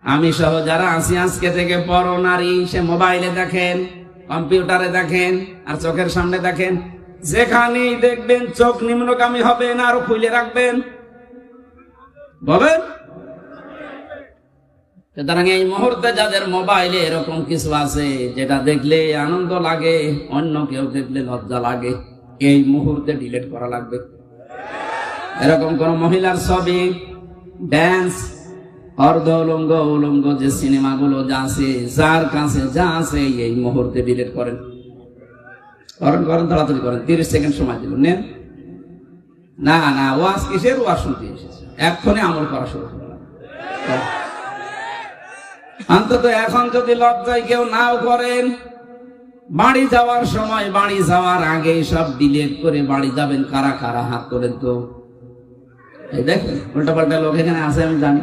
আমি সহ যারা আছি আজকে থেকে পরনারী, সে মোবাইলে দেখেন, কম্পিউটারে দেখেন, আর চোখের সামনে দেখেন, যেখানেই দেখবেন চোখ নিম্নগামী হবে না, আরো খুলে রাখবেন। বলেন, সুতরাং এই মুহূর্তে যাদের মোবাইলে এরকম কিছু আছে যেটা দেখলে আনন্দ লাগে, অন্য কেউ দেখলে লজ্জা লাগে, এই মুহূর্তে ডিলিট করা লাগবে। এরকম কোন মহিলার ছবি, ড্যান্স, অর্ধ উলঙ্গ, উলঙ্গ যে সিনেমাগুলো যা আছে, যার কাছে যা আছে, এই মুহূর্তে ডিলিট করেন। করেন করেন, তাড়াতাড়ি করেন, 30 সেকেন্ড সময় দিল। নেন। না না, ওয়াজ কিসের? ওয়াজ শুনতে এসেছে, এক্ষুনি আমল করা শুরু করলাম। অন্তত এখন যদি লজ্জায় কেউ নাও করেন, বাড়ি যাওয়ার সময়, বাড়ি যাওয়ার আগে সব ডিলিট করে বাড়ি যাবেন। কারা কারা হাত তোলেন তো? এই দেখেন, উল্টা পাল্টা লোক এখানে আছে, আমি জানি।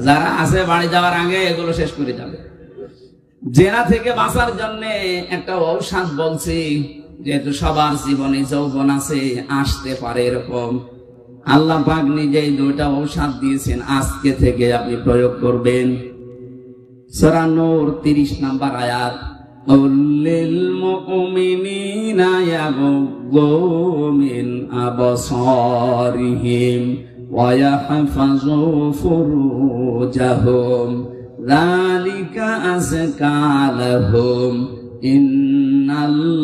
যারা আছে বাড়ি যাওয়ার আগে এগুলো শেষ করে যাবে। জেনা থেকে বাঁচার জন্য একটা ঔষধ বলছি, যেহেতু সবার জীবনে যৌবন আছে, আসতে পারে এরকম। আল্লাহ পাক নিজেই 2টা ঔষধ দিয়েছেন, আজকে থেকে আপনি প্রয়োগ করবেন। সূরা নূর 30 নম্বর আয়াত, লিল মুমিনিনা ইয়াগুদ্দু মিন আবসারিহিম ওয়া ইয়াহফাযু ফুরুজাহুম যালিকা আযকা লাহুম ইন্নাল্লাহা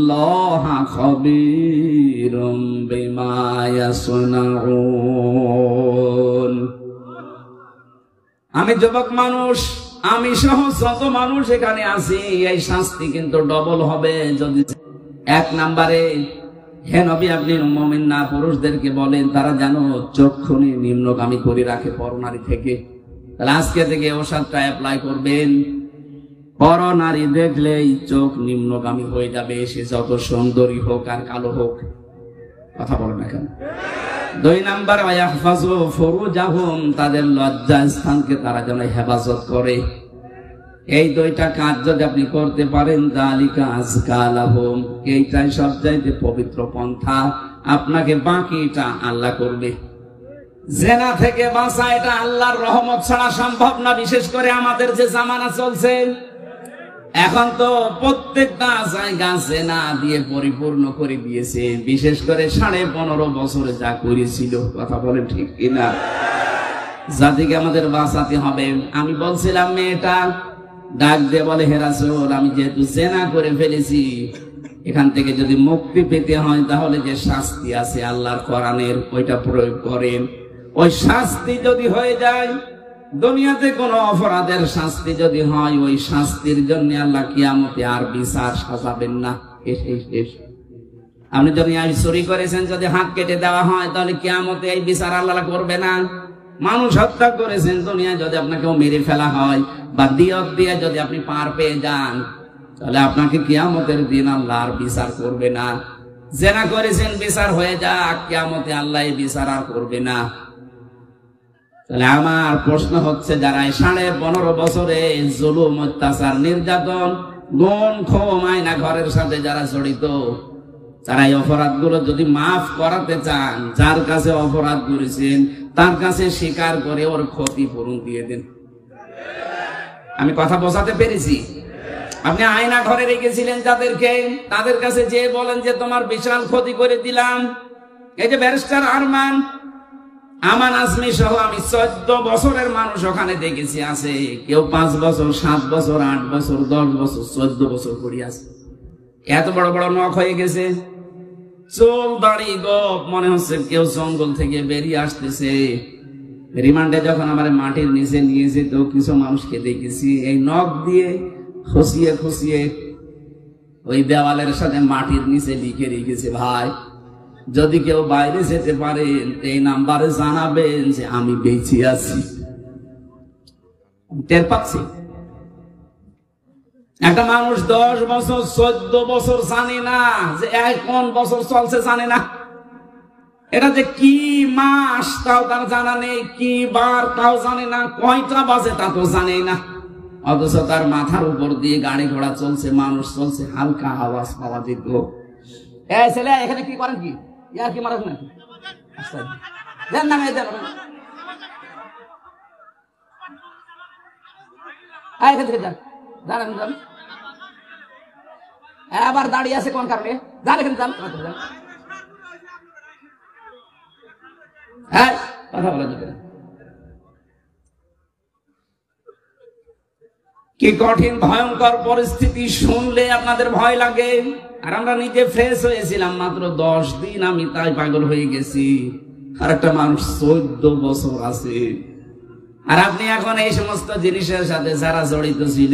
খাবীরুম বিমা ইয়াসনাউন। আমি যুবক মানুষ, আমি সহ যত মানুষ এখানে আছি, এই শাস্তি কিন্তু ডবল হবে যদি 1 নম্বরে, হে নবী আপনি মুমিন না পুরুষদেরকে বলেন তারা যেন চক্ষুনি নিম্নগামী করে রাখে পরনারী থেকে। তাহলে আজকে থেকে ওষুধটা অ্যাপ্লাই করবেন। পরনারী দেখলেই চোখ নিম্নগামী হয়ে যাবে, সে যত সুন্দরী হোক আর কালো হোক। কথা বলেন না কেন? 2 নাম্বার, ওয়াহফাযু ফুরুজাহুম, তাদের লজ্জা স্থানকে তারা যেন হেফাজত করে। এই 2টা কাজ যদি আপনি করতে পারেন, যালিকা আযকা লাহুম, এইটাই সবচাইতে পবিত্র পন্থা। আপনাকে বাকিটা আল্লাহ করবে। জেনা থেকে বাঁচা, এটা আল্লাহর রহমত ছাড়া সম্ভব না। বিশেষ করে আমাদের যে জামানা চলছে এখন, তো প্রত্যেকটা জায়গা জেনা দিয়ে পরিপূর্ণ করে দিয়েছে। বিশেষ করে 15.5 বছরে যা করেছিল, কথা বলেন ঠিক কিনা? জাতিকে আমাদের বাঁচাতে হবে। আমি বলছিলাম, মেয়েটা ডাক দিয়ে বলে, হে রাসূল, আমি যেহেতু জেনা করে ফেলেছি, এখান থেকে যদি মুক্তি পেতে হয় তাহলে যে শাস্তি আছে আল্লাহর কোরআনের, ওইটা প্রয়োগ করেন। ওই শাস্তি যদি হয়ে যায়, দুনিয়াতে কোন অপরাধের শাস্তি যদি হয়, ওই শাস্তির জন্য আল্লাহ কিয়ামতে আর বিচার সাজাবেন না। আপনি যদি চুরি করেছেন, যদি হাত কেটে দেওয়া হয়, তাহলে কিয়ামতে এই বিচার আল্লাহ করবে না। মানুষ হত্যা করেছেন, দুনিয়ায় যদি আপনাকেও মেরে ফেলা হয় বা দিয়ত দিয়ে যদি আপনি পার পেয়ে যান, তাহলে আপনাকে কিয়ামতের দিন আল্লাহ আর বিচার করবে না। জেনা করেছেন, বিচার হয়ে যাক, কিয়ামতে আল্লাহ এই বিচার আর করবে না। তাহলে আমার প্রশ্ন হচ্ছে, যারা 15.5 বছরে জুলুম, অত্যাচার, নির্যাতন, গুম, খুন, আয়না ঘরের সাথে যারা জড়িত, তারা এই অপরাধগুলো যদি মাফ করাতে চান, যার কাছে অপরাধ করেছেন তার কাছে স্বীকার করে ওর ক্ষতিপূরণ দিয়ে দেন। আমি কথা বোঝাতে পেরেছি? আপনি আয়না ঘরে রেখেছিলেন যাদেরকে, তাদের কাছে যে বলেন যে তোমার বিশাল ক্ষতি করে দিলাম। এই যে ব্যারিস্টার আরমান, আমান আজমি সহ আমি 14 বছরের মানুষ ওখানে দেখেছি আছে। কেউ 5 বছর, 7 বছর, 8 বছর, 10 বছর, 14 বছর করে আছে। এত বড় বড় নখ হয়ে গেছে, চুল দাড়ি গোপ, মনে হচ্ছে কেউ জঙ্গল থেকে বেরিয়ে আসতেছে। রিমান্ডে যখন আমার মাটির নিচে নিয়ে যেত, কিছু মানুষকে দেখেছি এই নখ দিয়ে খুশিয়ে খুশিয়ে ওই দেওয়ালের সাথে মাটির নিচে লিখে রেখেছে, ভাই যদি কেউ বাইরে যেতে পারেন এই নাম্বারে জানাবেন যে আমি বেঁচে আছি। টের পাচ্ছি একটা মানুষ 10 বছর, 14 বছর জানে না যে কোন বছর চলছে, জানে না এটা যে কি মাস তাও তার জানা নেই, কি বার তাও জানে না, কয়টা বাজে তা তো জানে না। অথচ তার মাথার উপর দিয়ে গাড়ি ঘোড়া চলছে, মানুষ চলছে, হালকা আওয়াজ পাওয়া যেত। ছেলে এখানে কি করেন? কি ইয়ার কি মারাস নাকি? দেন না মেয়ে দেন, এখান থেকে যান, দাঁড়ান যান। আবার দাঁড়িয়ে আছে কোন কারণে? যান এখানে যান, হ্যাঁ কথা বলা যাবে না। কি কঠিন ভয়ঙ্কর পরিস্থিতি শুনলে আপনাদের ভয় লাগে। আর আমরা নিজে ফ্রেশ হয়েছিলাম মাত্র 10 দিন, আমি তাই পাগল হয়ে গেছি। আর একটা মানুষ 14 বছর আছে। আর আপনি এখন এই সমস্ত জিনিসের সাথে যারা জড়িত ছিল,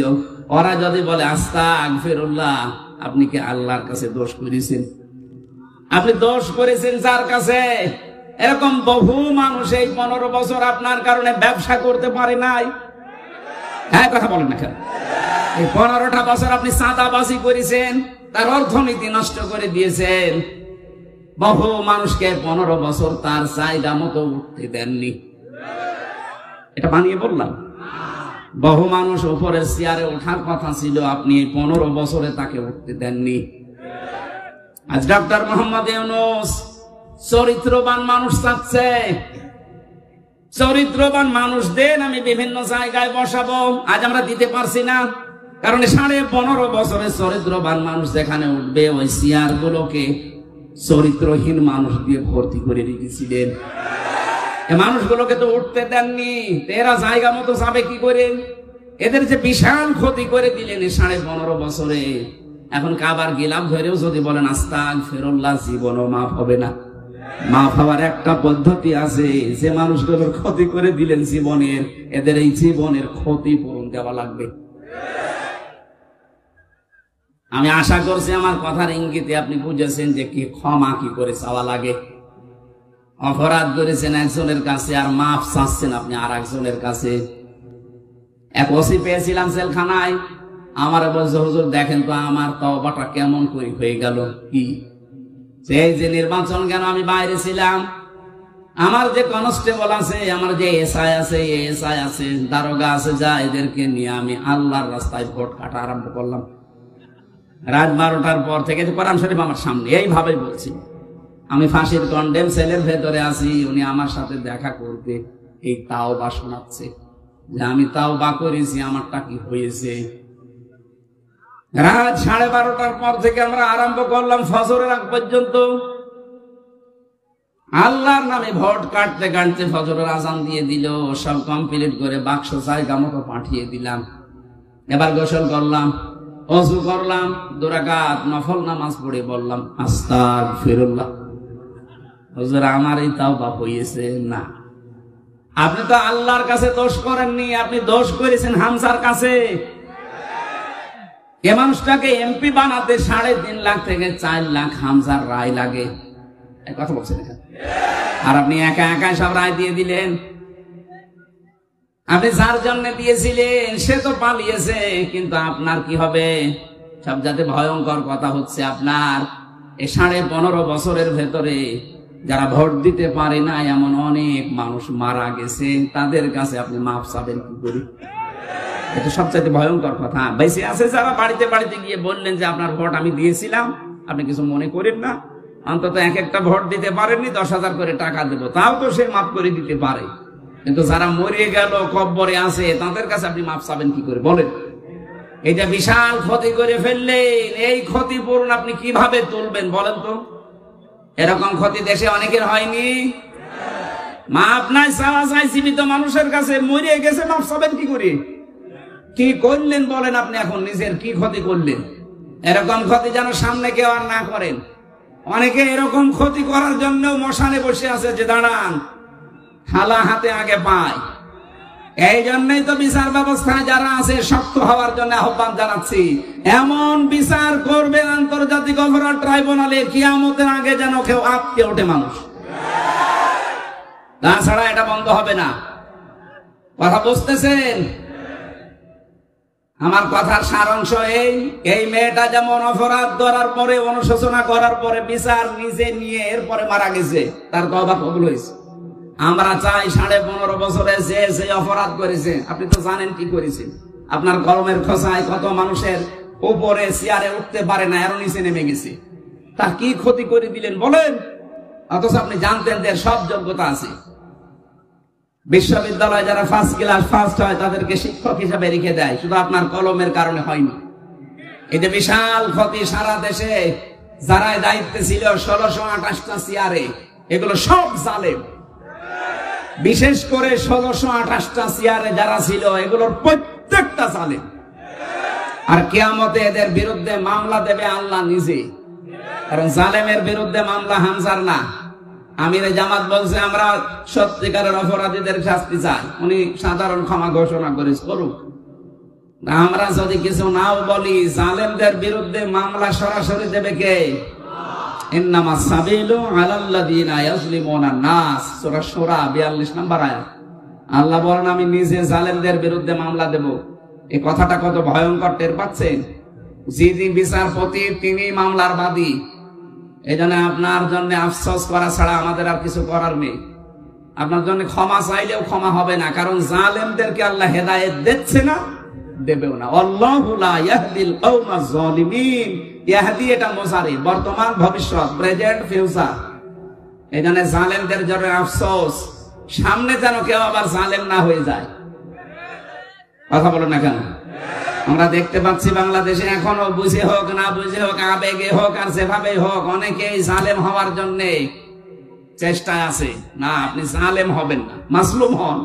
ওরা যদি বলে আস্তাগফিরুল্লাহ, আপনি কি আল্লাহর কাছে দোষ করেছেন? আপনি দোষ করেছেন যার কাছে? এরকম বহু মানুষ এই 15 বছর আপনার কারণে ব্যবসা করতে পারে নাই। হ্যাঁ কথা বলেন না কেন? এই 15টা বছর আপনি চাঁদাবাজি করেছেন, তার অর্থনীতি নষ্ট করে দিয়েছেন। বহু মানুষকে 15 বছর তার জায়গা মতো উঠতে দেননি। এটা বানিয়ে বললাম? বহু মানুষ উপরের চেয়ারে ওঠার কথা ছিল, আপনি এই 15 বছরে তাকে উঠতে দেননি। আজ ডক্টর মোহাম্মদ ইউনূস চরিত্রবান মানুষ চাচ্ছে। চরিত্রবান মানুষদের আমি বিভিন্ন জায়গায় বসাবো। আজ আমরা দিতে পারছি না, কারণ 15.5 বছরের চরিত্রবান মানুষ যেখানে উঠবে, ওই চেয়ার গুলোকে চরিত্রহীন মানুষ দিয়ে ভর্তি করে রেখেছিলেন। মানুষগুলোকে তো উঠতে দেননি। এরা জায়গা মতো যাবে কি করে? এদের যে বিশাল ক্ষতি করে দিলেন 15.5 বছরে। এখন কাবার গিলাফ ধরেও যদি বলেন আস্তাগফিরুল্লাহ, জীবনও মাফ হবে না। মাফ হওয়ার একটা পদ্ধতি আছে, যে মানুষগুলোর ক্ষতি করে দিলেন জীবনের, এদের এই জীবনের ক্ষতিপূরণ দেওয়া লাগবে। আমি আশা করছি আমার কথার ইঙ্গিতে আপনি বুঝেছেন যে কি ক্ষমা কি করে চাওয়া লাগে। অপরাধ করেছেন একজনের কাছে আর মাফ চাচ্ছেন আপনি আর একজনের কাছে। এক ওসি পেয়েছিলাম জেলখানায়, আমার বলছে হুজুর দেখেন তো আমার তওবাটা কেমন করে হয়ে গেল। কি সেই যে নির্বাচন কেন আমি বাইরে ছিলাম, আমার যে কনস্টেবল আছে, আমার যে এসআই আছে, এসআই আছে, দারোগা আছে, যা এদেরকে নিয়ে আমি আল্লাহর রাস্তায় ভোট কাটা আরম্ভ করলাম। রাত 12টার পর থেকে কোরআন শরীফ আমার সামনে এইভাবে বলছি। আমি ফাঁসির কন্ডেম সেলের ভেতরে আছি, উনি আমার সাথে দেখা করতে এই তাওবা শোনাচ্ছে যে আমি তাওবা করেছি, আমারটা কি হয়েছে। রাত 12:30টার পর থেকে আমরা আরম্ভ করলাম ফজরের আগ পর্যন্ত আল্লাহর নামে ভোট কাটতে কাটতে ফজরের আজান দিয়ে দিল। সব কমপ্লিট করে বাক্স জায়গা মতো পাঠিয়ে দিলাম। এবার গোসল করলাম, ওযু করলাম, 2 রাকাত নফল নামাজ পড়ে বললাম আস্তাগফিরুল্লাহ। হুজুর আমার এই তাওবা হয়েছে না। আপনি তো আল্লাহর কাছে দোষ করেননি, আপনি দোষ করেছেন হামজার কাছে। এ মানুষটাকে এমপি বানাতে 3.5 লাখ থেকে 4 লাখ হামজার রায় লাগে। কথা বলছেন, আর আপনি একা একা সব রায় দিয়ে দিলেন। আপনি যার জন্য দিয়েছিলেন সে তো পালিয়েছে, কিন্তু আপনার কি হবে? সবচেয়ে ভয়ঙ্কর কথা হচ্ছে আপনার এই 15.5 বছরের ভেতরে যারা ভোট দিতে পারে না এমন অনেক মানুষ মারা গেছে, তাদের কাছে আপনি মাফ চাবেন কি করে? এটা সবচেয়ে ভয়ঙ্কর কথা। বেঁচে আছে যারা বাড়িতে বাড়িতে গিয়ে বললেন যে আপনার ভোট আমি দিয়েছিলাম, আপনি কিছু মনে করেন না, অন্তত এক একটা ভোট দিতে পারেননি, 10,000 করে টাকা দেবো, তাও তো সে মাফ করে দিতে পারে। কিন্তু যারা মরে গেল, কব্বরে আছে, তাদের কাছে আপনি মাফ চাবেন কি করে বলেন? এটা বিশাল ক্ষতি করে ফেললেন। এই ক্ষতিপূরণ আপনি কিভাবে তুলবেন বলেন তো? এরকম ক্ষতি দেশে অনেকের হয়নি। মাফ নাই চাওয়া চাই জীবিত মানুষের কাছে, মরে গেছে মাফ চাবেন কি করে? কি করলেন বলেন আপনি? এখন নিজের কি ক্ষতি করলেন? এরকম ক্ষতি যেন সামনে কেউ আর না করেন। অনেকে এরকম ক্ষতি করার জন্য মশানে বসে আছে যে দাঁড়ান, থালা হাতে আগে পায়। এই জন্যই তো বিচার ব্যবস্থায় যারা আছে শক্ত হওয়ার জন্য আহ্বান জানাচ্ছি। এমন বিচার করবেন আন্তর্জাতিক অপরাধ ট্রাইব্যুনালে, কিয়ামতের আগে যেন কেউ আটকে ওঠে মানুষ। তাছাড়া এটা বন্ধ হবে না। কথা বুঝতেছেন? আমার কথার সারাংশ এই মেয়েটা যেমন অপরাধ ধরার পরে, অনুশোচনা করার পরে, বিচার নিজে নিয়ে এরপরে মারা গেছে, তার তওবা কবুল হয়েছে। আমরা চাই 15.5 বছরে যে অপরাধ করেছে, আপনি তো জানেন কি করেছেন। আপনার কলমের খোঁচায় কত মানুষের উপরে চেয়ারে উঠতে পারে না, এর নিচে নেমে গেছে। তার কি ক্ষতি করে দিলেন বলেন? অথচ আপনি জানতেন যে সব যোগ্যতা আছে। বিশ্ববিদ্যালয়ে যারা ফার্স্ট ক্লাস ফার্স্ট হয় তাদেরকে শিক্ষক হিসাবে রেখে দেয়, শুধু আপনার কলমের কারণে হয়নি। এই যে বিশাল ক্ষতি সারা দেশে যারা দায়িত্বে ছিল 1628টা চেয়ারে, এগুলো সব জালেম। বিশেষ করে 1628টা চেয়ারে যারা ছিল এগুলোর প্রত্যেকটা জালেম। আর কিয়ামতে এদের বিরুদ্ধে মামলা দেবে আল্লাহ নিজে, কারণ জালেমের বিরুদ্ধে মামলা হামজার না। আমিরে জামাত বলছে আমরা সত্যিকারের অপরাধীদের শাস্তি চাই, উনি সাধারণ ক্ষমা ঘোষণা করেছে, করুক। আমরা যদি কিছু নাও বলি, জালেমদের বিরুদ্ধে মামলা সরাসরি দেবে কে? ইন্নামাস সাবিলু আলাল্লাযিনা ইয়াজলিমুনা নাস, সূরা শূরা 42 নম্বর আয়াত। আল্লাহ বলেন আমি নিজে জালেমদের বিরুদ্ধে মামলা দেব। এই কথাটা কত ভয়ঙ্কর টের পাচ্ছেন? যিনি বিচারপতি তিনি মামলার বাদী। এজন্য আপনার জন্য আফসোস করা ছাড়া আমাদের আর কিছু করার নেই। আপনার জন্য ক্ষমা চাইলেও ক্ষমা হবে না, কারণ জালেমদেরকে আল্লাহ হেদায়েত দিচ্ছে না, দেবেও না। আল্লাহু লা ইয়াহদিল কওমাজ জালিমিন। ইয়াহদি এটা মুজারি, বর্তমান ভবিষ্যৎ, প্রেজেন্ট ফিউচার। এজন্য জালেমদের জন্য আফসোস, সামনে যেন কেউ আবার জালেম না হয়ে যায়। কথা বলো না কেন? আমরা দেখতে পাচ্ছি বাংলাদেশে এখনো বুঝে হোক না বুঝে হোক, আবেগে হোক আর যেভাবে হোক, অনেকেই জালেম হওয়ার জন্য চেষ্টায় আছে। না, আপনি জালেম হবেন না, মাজলুম হন।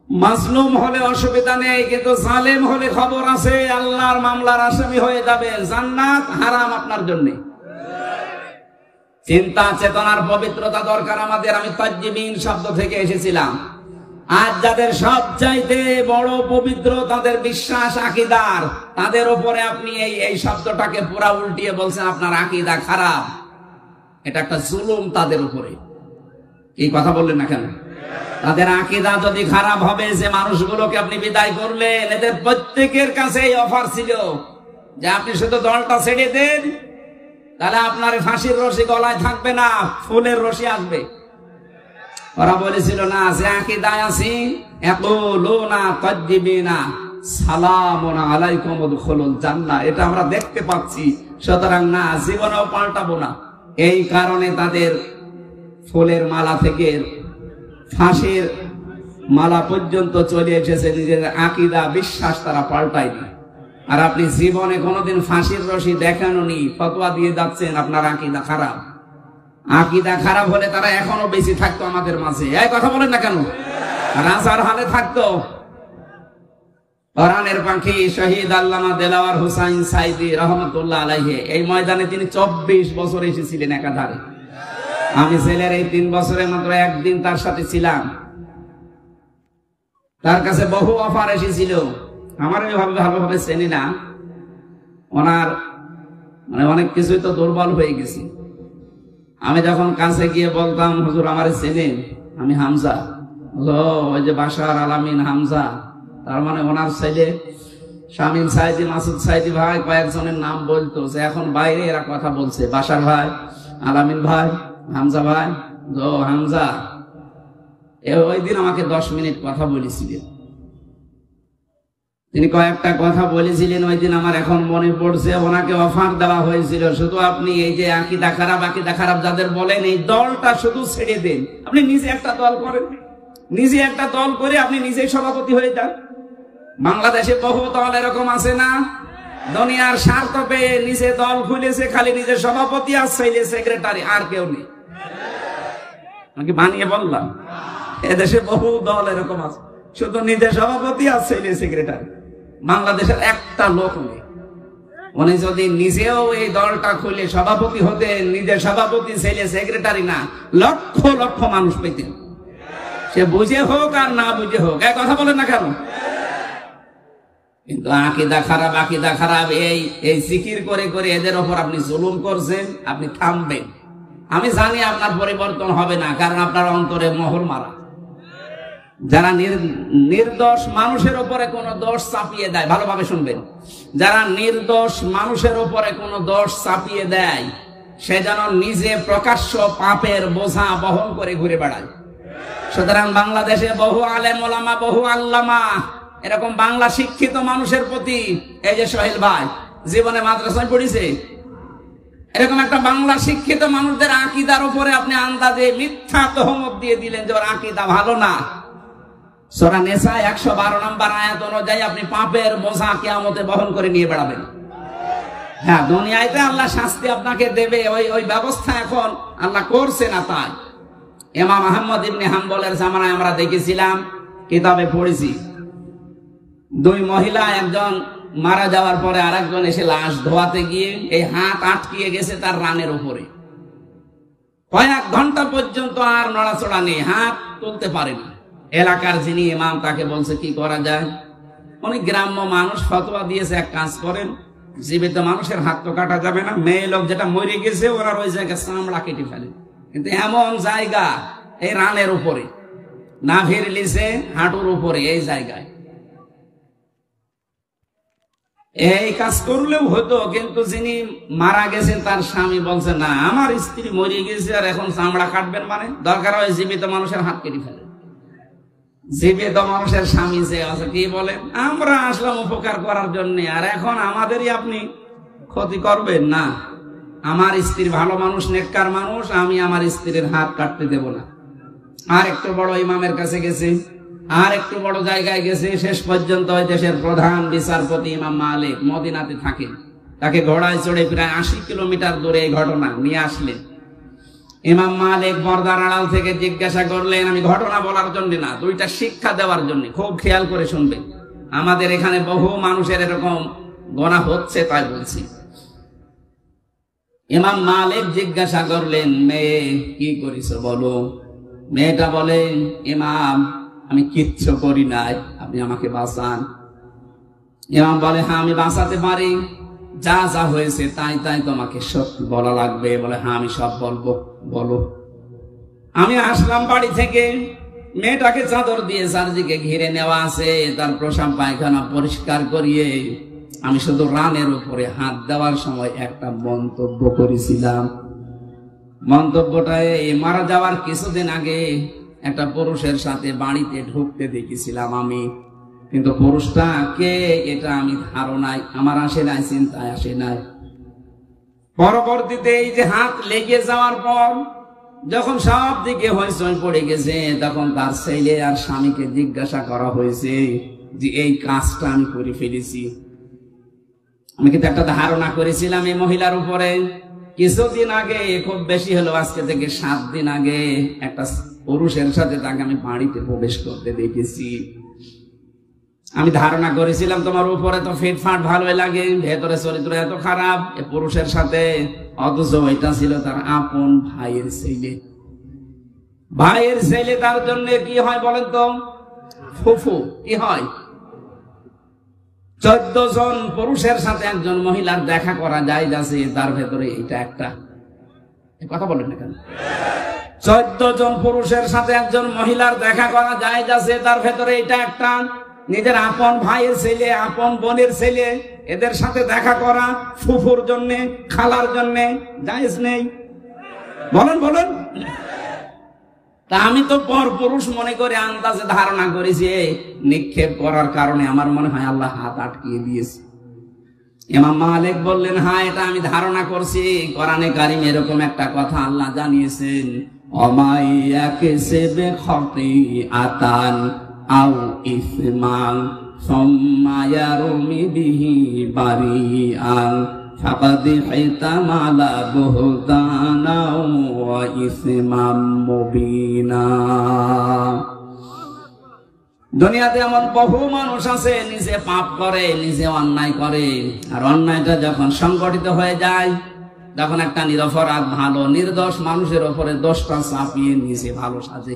মাজলুম হলে অসুবিধা নেই, কিন্তু জালেম হলে খবর আছে, আল্লাহর মামলার আসামি হয়ে যাবেন, জান্নাত হারাম আপনার জন্য। চিন্তা চেতনার পবিত্রতা দরকার আমাদের। আমি তাজ্জিবিন শব্দ থেকে এসেছিলাম। আজ যাদের সবচাইতে বড় পবিত্র তাদের বিশ্বাস আকীদার, তাদের উপরে আপনি এই শব্দটাকে পুরা উল্টিয়ে বলছেন আপনার আকীদা খারাপ। এটা একটা জুলুম তাদের উপরে। এই কথা বললেন না কেন? তাদের আকীদা যদি খারাপ হবে, যে মানুষগুলোকে আপনি বিদায় করলেন, এদের প্রত্যেকের কাছে এই অফার ছিল যে আপনি শুধু দলটা ছেড়ে দেন, তাহলে আপনার ফাঁসির রশি গলায় থাকবে না, ফুলের রশি আসবে। ওরা বলেছিল না, যে আকীদায় আছি ইয়াকুলুনা তাজ্জিবিনা সালামুন আলাইকুম উদখুলুল জান্নাহ, এটা আমরা দেখতে পাচ্ছি। সুতরাং না, জীবনেও পাল্টাবো না। এই কারণে তাদের ফুলের মালা থেকে ফাঁসির মালা পর্যন্ত চলে এসেছে, নিজের আকীদা বিশ্বাস তারা পাল্টায়নি। আর আপনি জীবনে কোনোদিন ফাঁসির রশি দেখানোনি, ফতোয়া দিয়ে যাচ্ছেন আপনার আকীদা খারাপ। আকীদা খারাপ হলে তারা এখনো বেশি থাকতো আমাদের মাঝে। এই কথা বলেন না কেন? রাজার হালে থাকতো। কোরআনের পাখি শহীদ আল্লামা দেলাওয়ার হোসাইন সাইদি রহমতুল্লাহ আলাইহি, এই ময়দানে তিনি 24 বছর এসেছিলেন একাধারে। আমি জেলের এই 3 বছরে মাত্র একদিন তার সাথে ছিলাম। তার কাছে বহু অফার এসেছিল। আমার ভালোভাবে চেনি না, ওনার মানে অনেক কিছুই তো দুর্বল হয়ে গেছি। আমি যখন কাছে গিয়ে বলতাম, হুজুর আমারে চেনেন, আমি হামজা। ওই যে বাশার আলামিন হামজা, তার মানে ওনার ছেলে শামীম সাইদি, মাসুদ সাইদি ভাই, কয়েকজনের নাম বলতো, যে এখন বাইরে এরা কথা বলছে, বাশার ভাই, আলামিন ভাই, হামজা ভাই, হামজা। ওই দিন আমাকে 10 মিনিট কথা বলেছিলেন। তিনি কয়েকটা কথা বলেছিলেন ওই দিন, আমার এখন মনে পড়ছে। ওনাকে অফার দেওয়া হয়েছিল, শুধু আপনি এই যে আকীদা খারাপ যাদের বলেন, এই দলটা শুধু ছেড়ে দেন, আপনি নিজে একটা দল করেন, নিজে একটা দল করে আপনি নিজেই সভাপতি হয়ে যান। বাংলাদেশে বহু দল এরকম আছে না, দুনিয়ার স্বার্থ পেয়ে নিজে দল খুলেছে, খালি নিজের সভাপতি আর ছেলে সেক্রেটারি, আর কেউ নেই। আমাকে বানিয়ে বললাম, এদেশে বহু দল এরকম আছে, শুধু নিজের সভাপতি আর ছেলে সেক্রেটারি। বাংলাদেশের একটা লোক নেই। উনি যদি নিজেও এই দলটা খুলে সভাপতি হতেন, নিজের সভাপতি ছেলে সেক্রেটারি না, লক্ষ লক্ষ মানুষ পেতেন, সে বুঝে হোক আর না বুঝে হোক। এই কথা বলেন না কেন? কিন্তু আকীদা খারাপ, এই জিকির করে করে এদের ওপর আপনি জুলুম করছেন, আপনি থামবেন। আমি জানি আপনার পরিবর্তন হবে না, কারণ আপনার অন্তরে মোহর মারা। যারা নির্দোষ মানুষের উপরে কোনো দোষ চাপিয়ে দেয়, ভালোভাবে শুনবেন, যারা নির্দোষ মানুষের উপরে কোনো দোষ চাপিয়ে দেয়, সে যেন নিজে প্রকাশ্য পাপের বোঝা বহন করে ঘুরে বেড়ায়। সুতরাং বাংলাদেশে বহু আলেম ওলামা, বহু আল্লামা, এরকম বাংলা শিক্ষিত মানুষের প্রতি, এই যে সোহেল ভাই জীবনে মাদ্রাসায় পড়েছে, এরকম একটা বাংলা শিক্ষিত মানুষদের আকীদার উপরে আপনি আন্দাজে মিথ্যা তহমত দিয়ে দিলেন যে ওর আকীদা ভালো না। সূরা নিসা 112 নম্বর আয়াত অনুযায়ী আপনি পাপের বোঝা কিয়ামতে বহন করে নিয়ে বেড়াবেন। হ্যাঁ, দুনিয়াতে আল্লাহ শাস্তি আপনাকে দেবে, ওই ব্যবস্থা এখন আল্লাহ করছে না। তাই ইমাম আহমদ ইবনে হাম্বলের জামানায় আমরা দেখেছিলাম, কিতাবে পড়েছি, দুই মহিলা, একজন মারা যাওয়ার পরে আরেকজন এসে লাশ ধোয়াতে গিয়ে এই হাত আটকিয়ে গেছে তার রানের উপরে। কয়েক ঘন্টা পর্যন্ত আর নড়াচড়া নেই, হাত তুলতে পারে না। এলাকার যিনি ইমাম তাকে বলছে কি করা যায়। অনেক গ্রাম্য মানুষ ফতোয়া দিয়েছে, এক কাজ করেন, জীবিত মানুষের হাত তো কাটা যাবে না, মেয়ে লোক যেটা মরে গেছে ওরা ওই জায়গায় চামড়া কেটে ফেলে। কিন্তু এমন জায়গা এই রানের উপরে, নাভির নিচে হাঁটুর উপরে, এই জায়গায় এই কাজ করলেও হতো। কিন্তু যিনি মারা গেছেন তার স্বামী বলছে না, আমার স্ত্রী মরে গেছে আর এখন চামড়া কাটবেন, মানে দরকার হয় জীবিত মানুষের হাত কেটে ফেলে। জীবিত মানুষের স্বামী যে আছে কি বলে, আমরা আসলাম উপকার করার জন্য, আর এখন আমাদেরই আপনি ক্ষতি করবেন না। আমার স্ত্রী ভালো মানুষ, নেককার মানুষ, আমি আমার স্ত্রীর হাত কাটতে দেব না। আর একটু বড় ইমামের কাছে গেছে, আর একটু বড় জায়গায় গেছে, শেষ পর্যন্ত ওই দেশের প্রধান বিচারপতি ইমাম মালিক মদিনাতে থাকেন, তাকে ঘোড়ায় চড়ে প্রায় 80 কিলোমিটার দূরে এই ঘটনা নিয়ে আসলেন। ইমাম মালিক পর্দার আড়াল থেকে জিজ্ঞাসা করলেন, আমি ঘটনা বলার জন্য না, দুইটা শিক্ষা দেওয়ার জন্য, খুব খেয়াল করে শুনবেন, আমাদের এখানে বহু মানুষের এরকম গোনাহ হচ্ছে তাই বলছি। ইমাম মালিক জিজ্ঞাসা করলেন, মেয়ে কি করিস বলো। মেয়েটা বলে, ইমাম আমি কিচ্ছু করি নাই, আপনি আমাকে বাঁচান। ইমাম বলে, হ্যাঁ আমি বাঁচাতে পারি, যা যা হয়েছে তাই তাই তোমাকে সব বলা লাগবে। বলে, হ্যাঁ আমি সব বলবো, বলো। আমি আসলাম বাড়ি থেকে, মেয়েটাকে চাদর দিয়ে চারদিকে ঘিরে নেওয়া আছে, তার প্রসাব পায়খানা পরিষ্কার করিয়ে আমি শুধু রানের উপরে হাত দেওয়ার সময় একটা মন্তব্য করেছিলাম। মন্তব্যটায় মারা যাওয়ার কিছুদিন আগে একটা পুরুষের সাথে বাড়িতে ঢুকতে দেখেছিলাম আমি, কিন্তু পুরুষটা কে এটা আমি ধারণায় আমার আসে নাই, চিন্তায় আসে নাই। পরবর্তীতে এই যে হাত লেগে যাওয়ার পর যখন সব দিকে হইচই পড়ে গেছে, তখন তার ছেলে আর স্বামীকে জিজ্ঞাসা করা হয়েছে যে এই কাজটা আমি করে ফেলেছি। আমি কিন্তু একটা ধারণা করেছিলাম এই মহিলার উপরে। কিছুদিন আগে, খুব বেশি হলো আজকে থেকে 7 দিন আগে, একটা পুরুষের সাথে তাকে আমি বাড়িতে প্রবেশ করতে দেখেছি। আমি ধারণা করেছিলাম তোমার উপরে তো ফিটফাট ভালোই লাগে, ভেতরে চরিত্র এত খারাপ এ পুরুষের সাথে, অথচ এটা ছিল তার আপন ভাইয়ের ছেলে। ভাইয়ের ছেলে তার জন্য কি হয় বলেন তো, ফুফু। কি হয়? 14 জন পুরুষের সাথে একজন মহিলার দেখা করা যায় যাচ্ছে, তার ভেতরে এটা একটা। কথা বলেন না কেন? 14 জন পুরুষের সাথে একজন মহিলার দেখা করা যায় যাচ্ছে, তার ভেতরে এটা একটা। নিজের আপন ভাইয়ের ছেলে, আপন বোনের ছেলে, এদের সাথে দেখা করা ফুফুর জন্য, খালার জন্য জায়েজ নেই? বলেন বলেন। তা আমি তো পর পুরুষ মনে করে আন্দাজে ধারণা করেছি, নিক্ষেপ করার কারণে আমার মনে হয় আল্লাহ হাত আটকিয়ে দিয়েছে। ইমাম মালিক বললেন, হ্যাঁ এটা আমি ধারণা করছি। কোরআনে কারিমে এরকম একটা কথা আল্লাহ জানিয়েছেন, অমাইয়াকিসিব খাতিআতান আও ইসমান সুম্মা ইয়ারমি বিহি বারিআন ফাকাদ ইহতামালা বুহতানা ওয়া ইসমান মুবিনা। দুনিয়াতে এমন বহু মানুষ আছে নিজে পাপ করে, নিজে অন্যায় করে, আর অন্যায়টা যখন সংগঠিত হয়ে যায় তখন একটা নিরপরাধ ভালো নির্দোষ মানুষের উপরে দোষটা চাপিয়ে নিজে ভালো সাজে।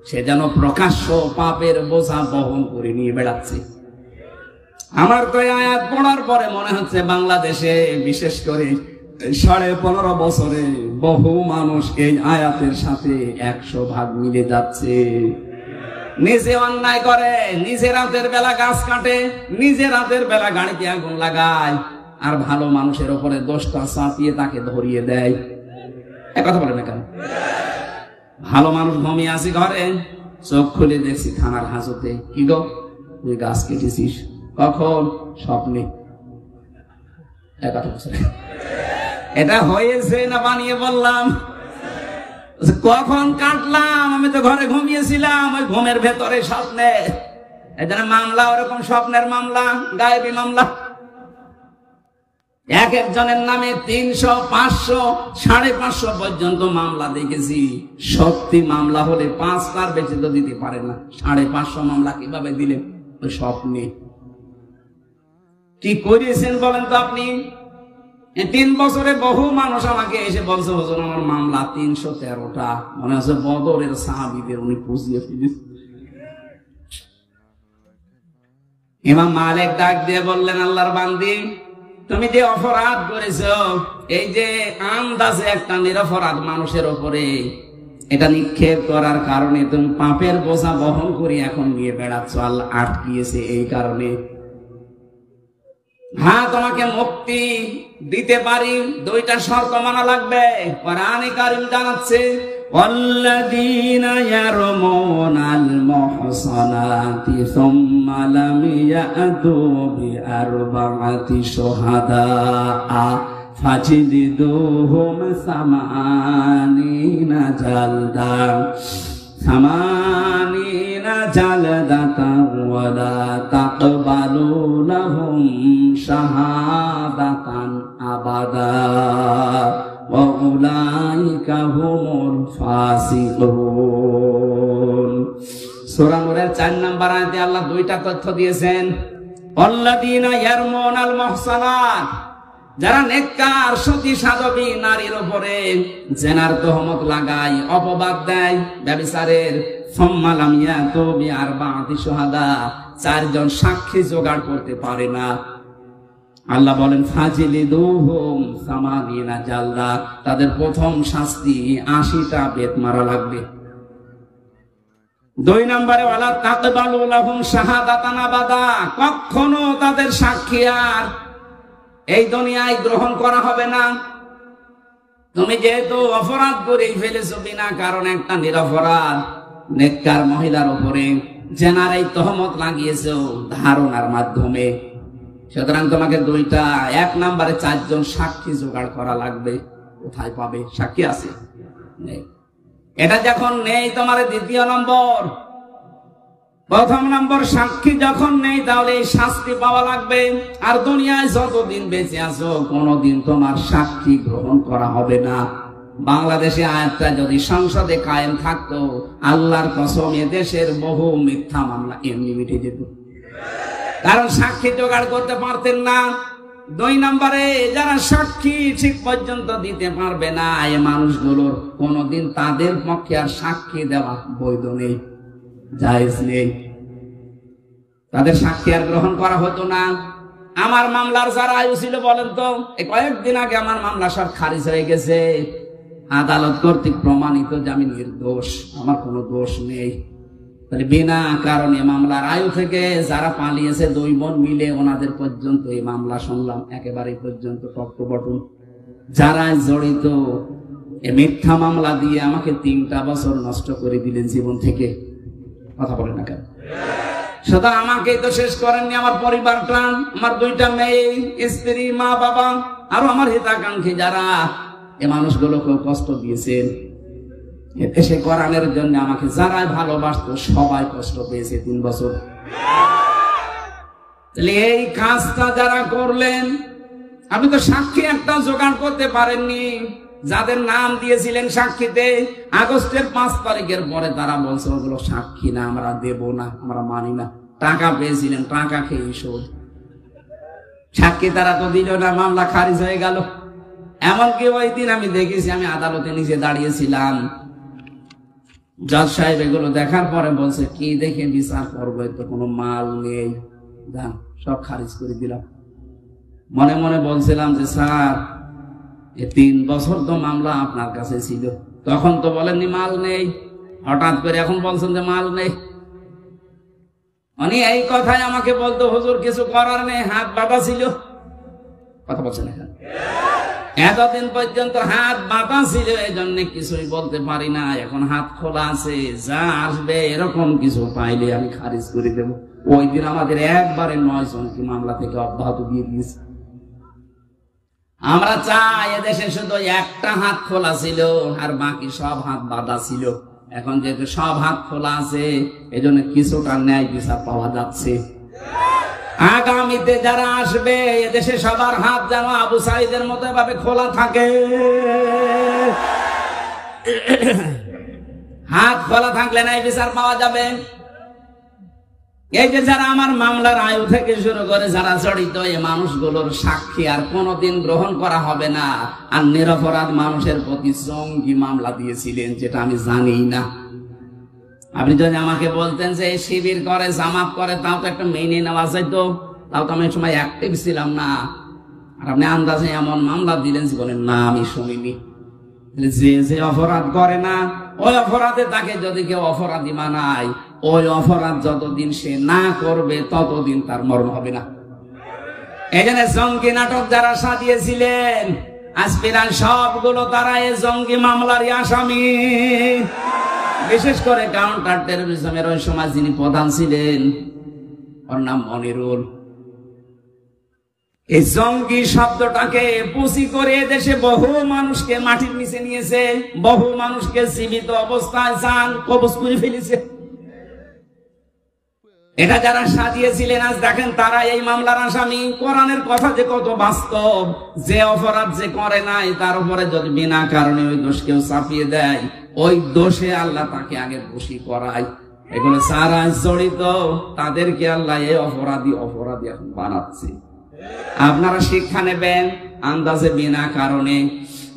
সে যেন প্রকাশ্য পাপের বোঝা বহন করে নিয়ে বেড়াচ্ছে। আমার তো এই আয়াত পড়ার পরে মনে হচ্ছে বাংলাদেশে বিশেষ করে 15.5 বছরে বহু মানুষ এই আয়াতের সাথে 100 ভাগ মিলে যাচ্ছে। নিজে অন্যায় করে, নিজে রাতের বেলা গাছ কাটে, নিজে রাতের বেলা গাড়িতে আগুন লাগায়, আর ভালো মানুষের উপরে দোষটা চাপিয়ে তাকে ধরিয়ে দেয়। কথা বলে না কেন? ভালো মানুষ ঘুমিয়ে আছে ঘরে, চোখ খুলে দেখছি থানার হাজতে, কি গো তুই গাছ কেটেছিস? কখন? স্বপ্নে। কথা বলছে এটা হয়েছে না বানিয়ে বললাম? কখন কাটলাম? আমি তো ঘরে ঘুমিয়েছিলাম, ওই ঘুমের ভেতরে স্বপ্নে। এখানে মামলা ওরকম স্বপ্নের মামলা, গায়েবী মামলা। এক একজনের নামে 300, 500, 550 পর্যন্ত মামলা দেখেছি। সত্যি মামলা হলে 5টার বেশি তো দিতে পারে না। 550 মামলা কিভাবে দিলেন ওই স্বপ্নে? কি করিয়েছেন বলেন তো আপনি? 3 বছরে বহু মানুষ আমাকে এসে বলছে, হুজুর আমার মামলা 313টা। মনে হচ্ছে বদরের সাহাবীদের উনি পুষিয়ে ফেলেছেন। ইমাম মালিক ডাক দিয়ে বললেন, আল্লাহর বান্দি, তুমি যে অপরাধ করেছো, এই যে আন্দাজে একটা নিরপরাধ মানুষের উপরে এটা নিক্ষেপ করার কারণে তুমি পাপের বোঝা বহন করে এখন নিয়ে বেড়াচ্ছ। আল্লাহ আটকিয়েছে এই কারণে। হ্যাঁ, তোমাকে মুক্তি দিতে পারি, 2টা শর্ত মানা লাগবে। কোরআনে কারীম জানাচ্ছে, ওয়াল্লাযীনা ইয়ারমুনাল মুহসানাতি সুম্মা লাম ইয়াতু বিআরবা'াতি শুহাদা ফাজলিদুহুম 80 জালদান 80 জালদাতান ওয়ালা তাকবালু লাহুম শাহাদাতান আবাদা ওয়া উলাইকা হুমুল ফাসিকুন। সূরা নূরের 4 নম্বর আয়াতে আল্লাহ 2টা তথ্য দিয়েছেন। আল্লাযীনা ইয়ারমুনাল মুহসানাত, যারা নেককার সতী সাধবী নারীর উপরে জেনার তহমত লাগায়, অপবাদ দেয় ব্যভিচারের, সুম্মা লাম ইয়াতু বিআরবা'াতি শুহাদা, 4 জন সাক্ষী জোগাড় করতে পারে না। আল্লাহ বলেন, ফাজলিদুহুম 80 জালদা, তাদের প্রথম শাস্তি 80টা বেত মারা লাগবে। 2 নম্বরে, ওয়ালা তাকবালু লাহুম শাহাদাতান আবাদা, কখনো তাদের সাক্ষী আর এই দুনিয়ায় গ্রহণ করা হবে না। তুমি যেহেতু অপরাধ করেই ফেলেছো বিনা কারণে, একটা নিরপরাধ নেককার মহিলার উপরে জেনার এই তহমত লাগিয়েছো ধারণার মাধ্যমে, সুতরাং তোমাকে 2টা, 1 নম্বরে 4 জন সাক্ষী জোগাড় করা লাগবে। কোথায় পাবে? সাক্ষী আছে নেই। এটা যখন নেই তোমার 2য় নম্বর। 1ম নম্বর, সাক্ষী যখন নেই তাহলে এই শাস্তি পাওয়া লাগবে। আর দুনিয়ায় যতদিন বেঁচে আছো কোনদিন তোমার সাক্ষী গ্রহণ করা হবে না। বাংলাদেশে আয়াতটা যদি সংসদে কায়েম থাকতো, আল্লাহর কসম এ দেশের বহু মিথ্যা মামলা এমনি মিটে যেত, কারণ সাক্ষী জোগাড় করতে পারতেন না। 2 নম্বরে, যারা সাক্ষী ঠিক পর্যন্ত দিতে পারবে না, এই মানুষগুলোর কোনদিন তাদের পক্ষে আর সাক্ষী দেওয়া বৈধ নেই, জায়েজ নেই। তাদের সাক্ষী আর গ্রহণ করা হতো না। আমার মামলার যারা আয়ু ছিল বলেন তো, এই কয়েকদিন আগে আমার মামলা সব খারিজ হয়ে গেছে। আদালত কর্তৃক প্রমাণিত যে আমি নির্দোষ, আমার কোনো দোষ নেই। তাহলে বিনা কারণে মামলার আয়ু থেকে যারা পালিয়েছে 2 বোন মিলে, ওনাদের পর্যন্ত এই মামলা শুনলাম একেবারে পর্যন্ত টকটবটন। যারা জড়িত এই মিথ্যা মামলা দিয়ে আমাকে 3টা বছর নষ্ট করে দিলেন জীবন থেকে। কথা বলেন না কেন? শুধু আমাকেই তো শেষ করেননি, আমার পরিবারটা, আমার 2টা মেয়ে, স্ত্রী, মা, বাবা, আরো আমার হিতাকাঙ্ক্ষী যারা, এই মানুষগুলোকেও কষ্ট দিয়েছেন। এসে কোরআনের জন্য আমাকে যারা ভালোবাসতো সবাই কষ্ট পেয়েছে 3 বছর। তাহলে এই কাজটা যারা করলেন, আপনি তো সাক্ষী একটা জোগাড় করতে পারেননি। যাদের নাম দিয়েছিলেন সাক্ষীতে, আগস্টের 5 তারিখের পরে তারা বলছে ওগুলো সাক্ষী না, আমরা দেব না, আমরা মানি না। টাকা পেয়েছিলেন, টাকা খেয়ে শোধ। সাক্ষী তারা তো দিল না, মামলা খারিজ হয়ে গেল। এমনকি ওই দিন আমি দেখেছি, আমি আদালতে নিচে দাঁড়িয়েছিলাম, জজ সাহেব এগুলো দেখার পরে বলছে, কি দেখে বিচার করবো, তো কোনো মাল নেই, যান সব খারিজ করে দিলাম। মনে মনে বলছিলাম যে স্যার, 3 বছর তো মামলা আপনার কাছে ছিল, তখন তো বলেননি মাল নেই, হঠাৎ করে এখন বলছেন যে মাল নেই। উনি এই কথাই আমাকে বলতো, হুজুর কিছু করার নেই, হাত বাঁধা ছিল। কথা বলছেন এখানে? এতদিন পর্যন্ত হাত বাঁধা ছিল, এই জন্য কিছুই বলতে পারি না। এখন হাত খোলা আছে, যা আসবে এরকম কিছু পাইলে আমি খারিজ করে দেব। ওই দিন আমাদের একবারে 9 জনকে মামলা থেকে অব্যাহত দিয়ে দিয়েছে। আমরা চাই এদেশে শুধু একটা হাত খোলা ছিল আর বাকি সব হাত বাঁধা ছিল। এখন যেহেতু সব হাত খোলা আছে, এজন্য কিছুটা ন্যায় বিচার পাওয়া যাচ্ছে। আগামীতে যারা আসবে এদেশে সবার হাত যেন আবু সাঈদের মতো এভাবে খোলা থাকে। হাত খোলা থাকলে ন্যায় বিচার পাওয়া যাবে। এই যে যারা আমার মামলার আয়ু থেকে শুরু করে যারা জড়িত, এই মানুষগুলোর সাক্ষী আর কোনোদিন গ্রহণ করা হবে না। আর নিরপরাধ মানুষের প্রতি জঙ্গি মামলা দিয়েছিলেন, যেটা আমি জানি না। আপনি যদি আমাকে বলতেন যে শিবির করে, জামাত করে, তাও তো একটা মেনে নেওয়া যাইতো, তাও তো আমি সময় অ্যাক্টিভ ছিলাম না। আর আপনি আন্দাজে এমন মামলা দিলেন যে বলেন না আমি শুনিনি। যে যে অপরাধ করে না, ওই অপরাধে তাকে যদি কেউ অপরাধী মানায়, ওই অপরাধ যতদিন সে না করবে ততদিন তার মরণ হবে না। এখানে জঙ্গি নাটক যারা সাজিয়েছিলেন আজপিরান সবগুলো তারা এই জঙ্গি মামলারই আসামি। বিশেষ করে কাউন্টার টেরোরিজমের ওই সময় যিনি প্রধান ছিলেন, ওর নাম মনিরুল। এই জঙ্গি শব্দটাকে পুঁজি করে দেশে বহু মানুষকে মাটির নিচে নিয়েছে, বহু মানুষকে জীবিত অবস্থায় চান কবজ করে ফেলেছে। এটা যারা সাজিয়েছিলেন আজ দেখেন তারা এই মামলার আসামি। কোরআনের কথা যে কত বাস্তব, যে অপরাধ যে করে নাই তার উপরে যদি বিনা কারণে ওই দোষ কেউ চাপিয়ে দেয়, ওই দোষে আল্লাহ তাকে আগে দোষী করায়। এগুলো যারা জড়িত তাদেরকে আল্লাহ এই অপরাধী এখন বানাচ্ছে। আপনারা শিক্ষা নেবেন, আন্দাজে বিনা কারণে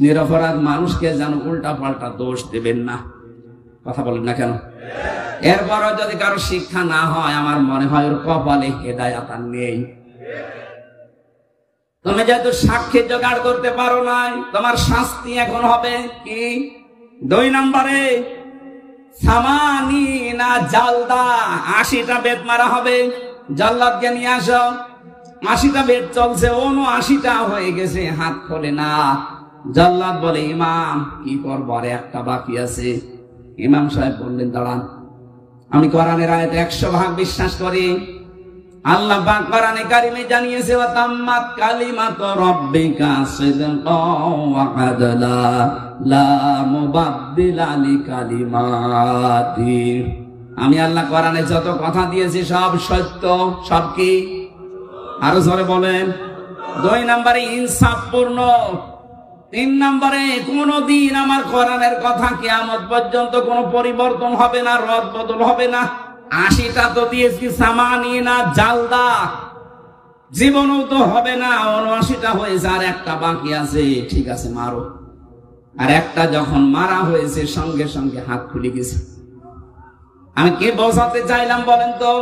নিরপরাধ মানুষকে যেন উল্টা পাল্টা দোষ দেবেন না। কথা বলেন না কেন? এরপরও যদি কারো শিক্ষা না হয়, আমার মনে হয় ওর কপালে হেদায়েত আর নেই। তুমি যেহেতু সাক্ষী জোগাড় করতে পারো নাই, তোমার শাস্তি এখন হবে কি? 2 নম্বরে সামানিনা জালদা, 80টা বেত মারা হবে। জাল্লাদকে নিয়ে আসো। 80টা বেত চলছে, 79টা হয়ে গেছে, হাত খোলে না। জাল্লাদ বলে ইমাম কি করবো, আর একটা বাকি আছে। ইমাম সাহেব বললেন দাঁড়ান, আমি কোরআনের আয়াতে 100% বিশ্বাস করি। আল্লাহ পাক কোরআনে কারিমে জানিয়েছে ওয়া তাম্মাত কালিমাতু রাব্বিকা সিদকাও ওয়া আদলা লা মুবাদদিলা লিকালিমাতি। আমি আল্লাহ কোরআনে যত কথা দিয়েছি সব সত্য। সব কি? আরো জোরে বলেন। 2 নম্বরে ইনসাফপূর্ণ। 3 নম্বরে কোনদিন আমার কোরআনের কথা কিয়ামত পর্যন্ত কোনো পরিবর্তন হবে না, রদ বদল হবে না। 80টা তো দিয়েছি সামানিনা জালদা, জীবনও তো হবে না। 79টা হয়েছে, আর একটা বাকি আছে। ঠিক আছে মারো। আর একটা যখন মারা হয়েছে সঙ্গে সঙ্গে হাত খুলে গেছে। আমি কে বোঝাতে চাইলাম বলেন তো?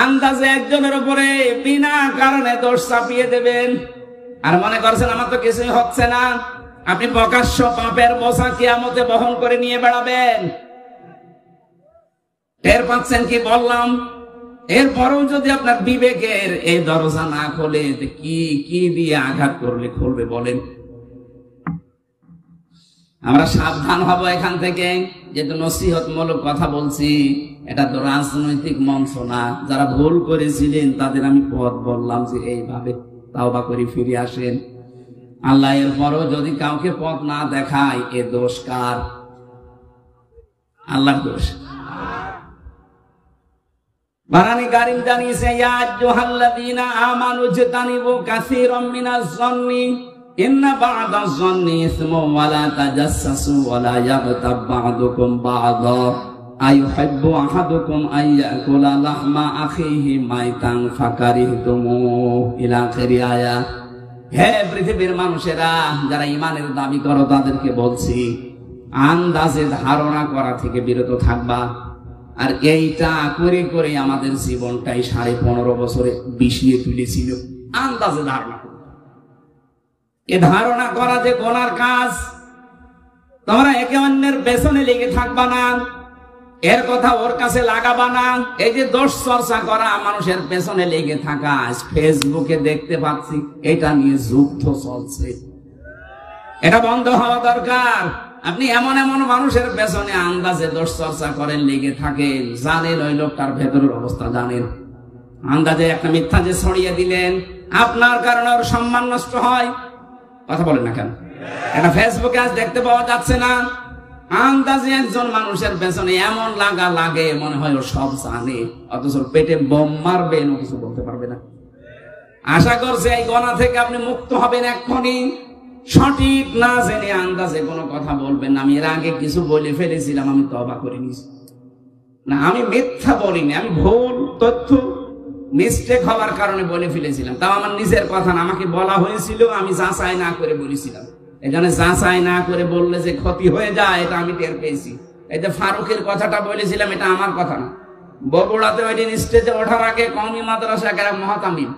আন্দাজে একজনের উপরে বিনা কারণে দোষ চাপিয়ে দেবেন আর মনে করছেন আমার তো কিছুই হচ্ছে না। আপনি প্রকাশ্য পাপের বোঝা কিয়ামতে বহন করে নিয়ে বেড়াবেন। টের পাচ্ছেন কি বললাম? এরপরেও যদি আপনার বিবেকের এই দরজা না খোলে, কি দিয়ে আঘাত করলে খুলবে বলেন? আমরা সাবধান হব এখান থেকে। যেহেতু নসিহতমূলক কথা বলছি, এটা তো রাজনৈতিক মঞ্চ না। যারা ভুল করেছিলেন তাদের আমি পথ বললাম যে এইভাবে তাওবা করে ফিরে আসেন। আল্লাহ এরপরও যদি কাউকে পথ না দেখায়, এ দোষ কার? আল্লাহর দোষ। বারানি কারীম জানিয়েছে ইয়া আইয়ুহাল্লাযীনা আমানু ইজতানিবু কাসীরাম মিনাজ যন্নি ইন্না বা'দাজ যন্নি ইসমুন ওয়া লা তাজাসসু ওয়া লা ইয়াগতাব বা'দুকুম বা'দা আইয়ুহিব্বু আহাদুকুম আইয়াকুলা লাহমা আখিহি মাইতান ফাকারিহতুমু ইলা আখিরি আয়াত। হে পৃথিবীর মানুষেরা, যারা ঈমানের দাবি করো তাদেরকে বলছি, আন্দাজে ধারণা করা থেকে বিরত থাকবা। আর এইটা করে করে আমাদের জীবনটাই 15.5 বছরে বিষিয়ে তুলেছিল। আন্দাজে ধারণা, এ ধারণা করা যে গোনার কাজ। তোমরা একে অন্যের পেছনে লেগে থাকবা না, এর কথা ওর কাছে লাগাবা না। এই যে দোষ চর্চা করা, মানুষের পেছনে লেগে থাকা, ফেসবুকে দেখতে পাচ্ছি এটা নিয়ে যুদ্ধ চলছে। এটা বন্ধ হওয়া দরকার। আপনি এমন এমন মানুষের পেছনে আন্দাজে দোষ চর্চা করেন, লেগে থাকেন, জানেন ওই লোকটার ভেতরের অবস্থা জানেন। আন্দাজে একটা মিথ্যা যে ছড়িয়ে দিলেন, আপনার কারণে ওর সম্মান নষ্ট হয়। কথা বলেন না কেন? এটা ফেসবুকে আজ দেখতে পাওয়া যাচ্ছে না, আন্দাজে একজন মানুষের পেছনে এমন লাগা লাগে মনে হয় ও সব জানে, অথচ পেটে বোম মারবে ও কিছু বলতে পারবে না। আশা করছে এই গোনা থেকে আপনি মুক্ত হবেন এক্ষুনি। সঠিক না জেনে আন্দাজে কোনো কথা বলবেন না। আমি এর আগে কিছু বলে ফেলেছিলাম, আমি তওবা করে নিয়েছি। না, আমি মিথ্যা বলিনি, আমি ভুল তথ্য মিস্টেক হওয়ার কারণে বলে ফেলেছিলাম। তাও আমার নিজের কথা না, আমাকে বলা হয়েছিল, আমি যাচাই না করে বলেছিলাম। এখানে যাচাই না করে বললে যে ক্ষতি হয়ে যায়, এটা আমি টের পেয়েছি। এই যে ফারুকের কথাটা বলেছিলাম, এটা আমার কথা না। বগুড়াতে ওই দিন স্টেজে ওঠার আগে কওমি মাদ্রাসা এক মহাতামিম,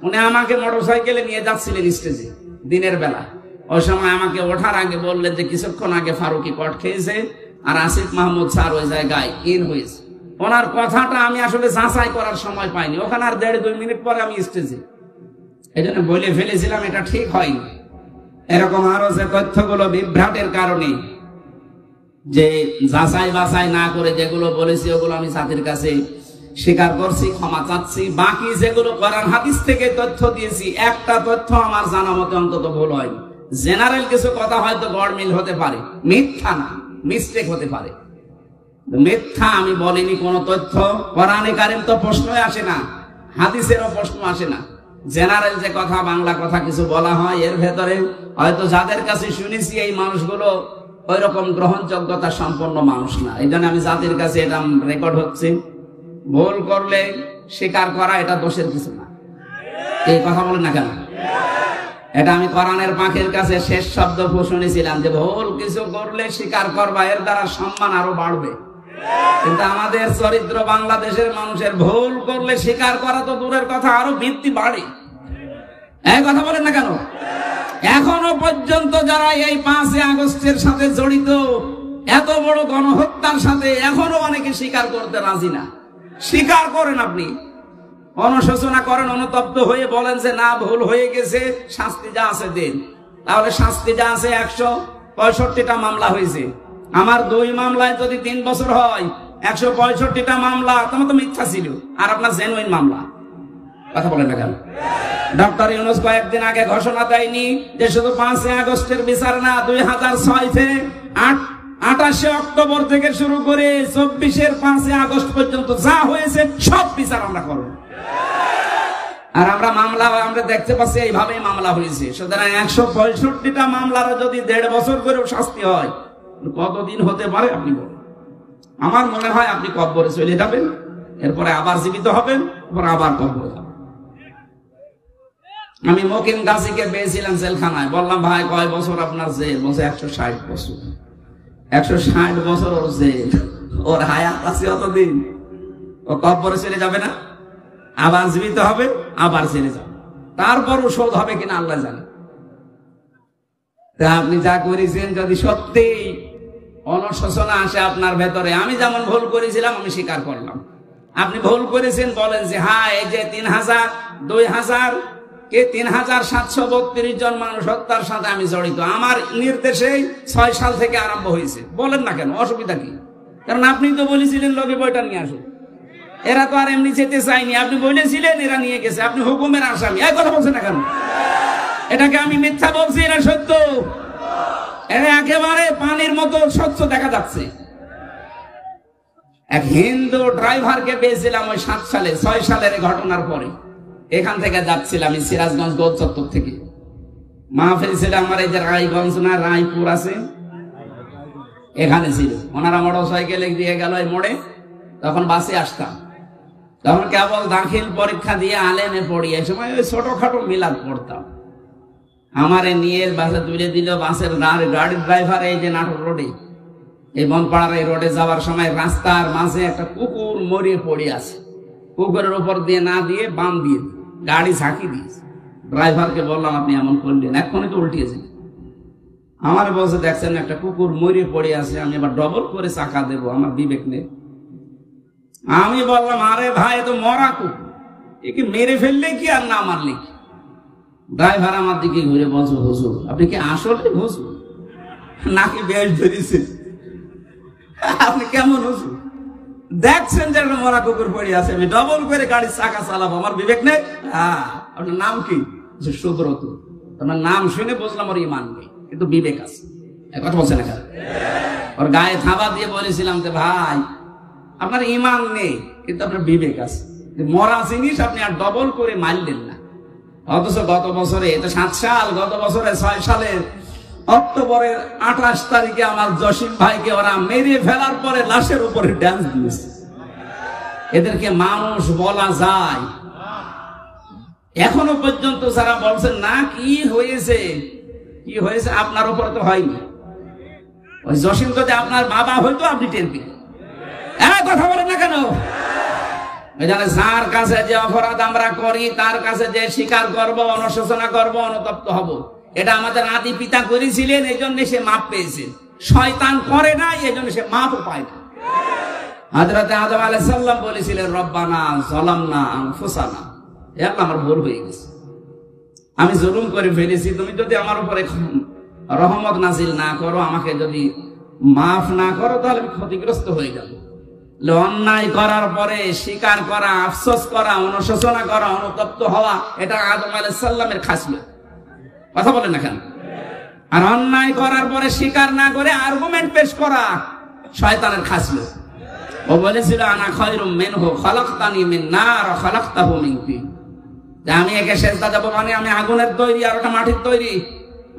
উনি আমাকে মোটরসাইকেলে নিয়ে যাচ্ছিলেন স্টেজে দিনের বেলা। ওই সময় আমাকে ওঠার আগে বললেন যে কিছুক্ষণ আগে ফারুকি কট খেয়েছে আর আসিফ মাহমুদ স্যার ওই জায়গায় ইন হয়েছে। ওনার কথাটা আমি আসলে যাচাই করার সময় পাইনি, ওখানে আর 1.5-2 মিনিট পরে আমি স্টেজে, এই জন্য বলে ফেলেছিলাম, এটা ঠিক হয়নি। এরকম আরো যে তথ্যগুলো বিভ্রাটের কারণে যে যাচাই বাছাই না করে যেগুলো বলেছি ওগুলো আমি জাতির কাছে স্বীকার করছি, ক্ষমা চাচ্ছি। বাকি যেগুলো কোরআন হাদিস থেকে তথ্য দিয়েছি, একটা তথ্য আমার জানা মতে অন্তত ভুল হয়নি। জেনারেল কিছু কথা হয়তো গড়মিল হতে পারে, মিথ্যা না, মিস্টেক হতে পারে। মিথ্যা আমি বলিনি কোন তথ্য। কোরআনে কারিম তো প্রশ্নই আসে না, হাদিসেরও প্রশ্ন আসে না। জেনারেল যে কথা, বাংলা কথা কিছু বলা হয়, এর ভেতরে হয়তো যাদের কাছে শুনেছি এই মানুষগুলো ওই রকম গ্রহণযোগ্যতা সম্পন্ন মানুষ না। এই জন্য আমি জাতির কাছে এটা রেকর্ড হচ্ছে। ভুল করলে স্বীকার করা এটা দোষের কিছু না। এই কথা বলেন না কেন? এটা আমি কোরআনের পাখির কাছে শেষ শব্দ শুনেছিলাম যে ভুল কিছু করলে স্বীকার করবা, এর দ্বারা সম্মান আরো বাড়বে। কিন্তু আমাদের চরিত্র, বাংলাদেশের মানুষের ভুল করলে স্বীকার করা তো দূরের কথা, আরো ভিত্তি বাড়ে। এই কথা বলেন না কেন? এখনো পর্যন্ত যারা এই 5 আগস্টের সাথে জড়িত, এত বড় গণহত্যার সাথে, এখনো অনেকে স্বীকার করতে রাজি না। স্বীকার করেন, আপনি অনুশোচনা করেন, অনুতপ্ত হয়ে বলেন যে না ভুল হয়ে গেছে, শাস্তি যা আছে দেন। তাহলে শাস্তি যা আছে, 165টা মামলা হয়েছে। আমার 2 মামলায় যদি 3 বছর হয়, 165টা মামলা তোমার তো মিথ্যা ছিল, আর আপনার জেনুইন মামলা। কথা বলেন না কেন? ডক্টর ইউনূস কয়েকদিন আগে ঘোষণা দেয়নি যে শুধু 5 আগস্টের বিচার না, 2006 থেকে 28 অক্টোবর থেকে শুরু করে 24-এর 5 আগস্ট পর্যন্ত যা হয়েছে সব বিচার আমরা করব। আর আমরা মামলা আমরা দেখতে পাচ্ছি এইভাবেই মামলা হয়েছে। সুতরাং 165টা মামলার যদি 1.5 বছর করেও শাস্তি হয়, কতদিন হতে পারে আপনি বলেন? আমার মনে হয় আপনি কবরে চলে যাবেন, এরপরে আবার জীবিত হবেন, এরপর আবার কবরে যাবেন। আমি মকিম গাজীকে পেয়েছিলাম জেলখানায়, বললাম ভাই কয় বছর আপনার জেল? বলছে 160 বছর। 160 বছর ওর জেল, ওর হায়াত আছে অতদিন, ও কবরে চলে যাবে না? আবার জীবিত হবে, আবার চলে যাবে, তারপরও শোধ হবে কিনা আল্লাহ জানে। আপনি যা করেছেন যদি সত্যি অনুশোচনা আসে আপনার ভেতরে, আমি যেমন ভুল করেছিলাম আমি স্বীকার করলাম, আপনি ভুল করেছেন বলেন যে হ্যাঁ এই যে 3000, 2000 কে 3732 জন মানুষ হত্যার সাথে আমি জড়িত, আমার নির্দেশে 6 সাল থেকে আরম্ভ হয়েছে, বলেন না কেন? অসুবিধা কি? কারণ আপনি তো বলেছিলেন লগে বইটা নিয়ে আসুন। এরা তো আর এমনি যেতে চায়নি, আপনি বলেছিলেন, এরা নিয়ে গেছে, আপনি হুকুমের আসামি। এই কথা বলছেন না কেন? এটাকে আমি মিথ্যা বলছি না সত্য? এটা একেবারে পানির মতো স্বচ্ছ দেখা যাচ্ছে। এক হিন্দু ড্রাইভারকে পেয়েছিলাম ওই 7 সালে, 6 সালের ঘটনার পরে। এখান থেকে যাচ্ছিলাম আমি সিরাজগঞ্জ গোল চত্বর থেকে, মাহফিল ছিল আমার এই যে রায়গঞ্জ না রায়পুর আছে, এখানে ছিল। ওনারা মোটরসাইকেলে দিয়ে গেল এই মোড়ে, তখন বাসে আসতাম, তখন কেবল দাখিল পরীক্ষা দিয়ে আলেমে পড়ি, এই সময় ওই ছোটখাটো মিলাদ পড়তাম। আমারে নিয়ে বাসে তুলে দিল, বাসের গাড়ির ড্রাইভার এই যে নাটোর রোডে, এই বনপাড়ার এই রোডে যাওয়ার সময় রাস্তার মাঝে একটা কুকুর মরিয়ে পড়ে আছে, পুকুরের উপর দিয়ে না দিয়ে বাম দিয়ে গাড়ি ঝাঁকি দিয়েছে। ড্রাইভারকে বললাম আপনি এমন করলেন, এখনই তো উল্টিয়েছেন। আমার বলছে দেখছেন একটা কুকুর মরিয়ে পড়ে আছে, আমি এবার ডবল করে চাকা দেবো, আমার বিবেক নেই। আমি বললাম আরে ভাই এ তো মরা কুকুর, একে মেরে ফেললে কি আর না মারলে কি? ড্রাইভার আমার দিকে ঘুরে বলছে হুজুর আপনি কি আসলে হুজুর নাকি বেশ ধরেছেন? আপনি কেমন হুজুর? দেখছেন যে একটা মরা কুকুর পড়ে আছে, আমি ডবল করে গাড়ির চাকা চালাবো, আমার বিবেক নেই? হ্যাঁ। আপনার নাম কি? সুব্রত। তোমার নাম শুনে বুঝলাম ওর ইমান নেই, কিন্তু বিবেক আছে। কথা বলছে না কেন? ওর গায়ে থাবা দিয়ে বলেছিলাম যে ভাই আপনার ইমান নেই কিন্তু আপনার বিবেক আছে, মরা জিনিস আপনি আর ডবল করে মারলেন না। অথচ গত বছরে, এটা 7 সাল, গত বছরে 6 সালের অক্টোবরের 28 তারিখে আমার জসিম ভাইকে ওরা মেরে ফেলার পরে লাশের উপরে ড্যান্স দিয়েছে। এদেরকে মানুষ বলা যায়? এখনো পর্যন্ত যারা বলছেন না কি হয়েছে কি হয়েছে, আপনার উপরে তো হয়নি। ওই জসিম যদি আপনার বাবা হইতো আপনি টের পেতেন। কথা বলেন না কেন? যার কাছে যে অপরাধ আমরা করি তার কাছে যে স্বীকার করব, অনুশোচনা করব, অনুতপ্ত হব, এটা আমাদের আদি পিতা করেছিলেন, এই জন্য সে মাপ পেয়েছে। শয়তান করে না, এই জন্য সে মাপও পায় না। হযরত আদম আলাইহিস সালাম বলেছিলেন রব্বানা যালামনা আনফুসানা, হে আল্লাহ আমার ভুল হয়ে গেছে, আমি জুলুম করে ফেলেছি, তুমি যদি আমার উপরে রহমত নাজিল না করো, আমাকে যদি মাফ না করো, তাহলে আমি ক্ষতিগ্রস্ত হয়ে যাব। অন্যায় করার পরে স্বীকার করা, আফসোস করা, অনুশোচনা করা, অনুতপ্ত হওয়া, এটা আদম আলাইহিস সালামের খাসলত। কথা বলেন না কেন? আর অন্যায় করার পরে স্বীকার না করে আর্গুমেন্ট পেশ করা শয়তানের খাসলত। ও বলেছিল আনা খায়রুম মিনহু খালাকতানি মিন নার ওয়া খালাকতাহু মিন তিন, যে আমি একে সেজদা দেব মানে আমি আগুনের তৈরি আর ওটা মাটির তৈরি,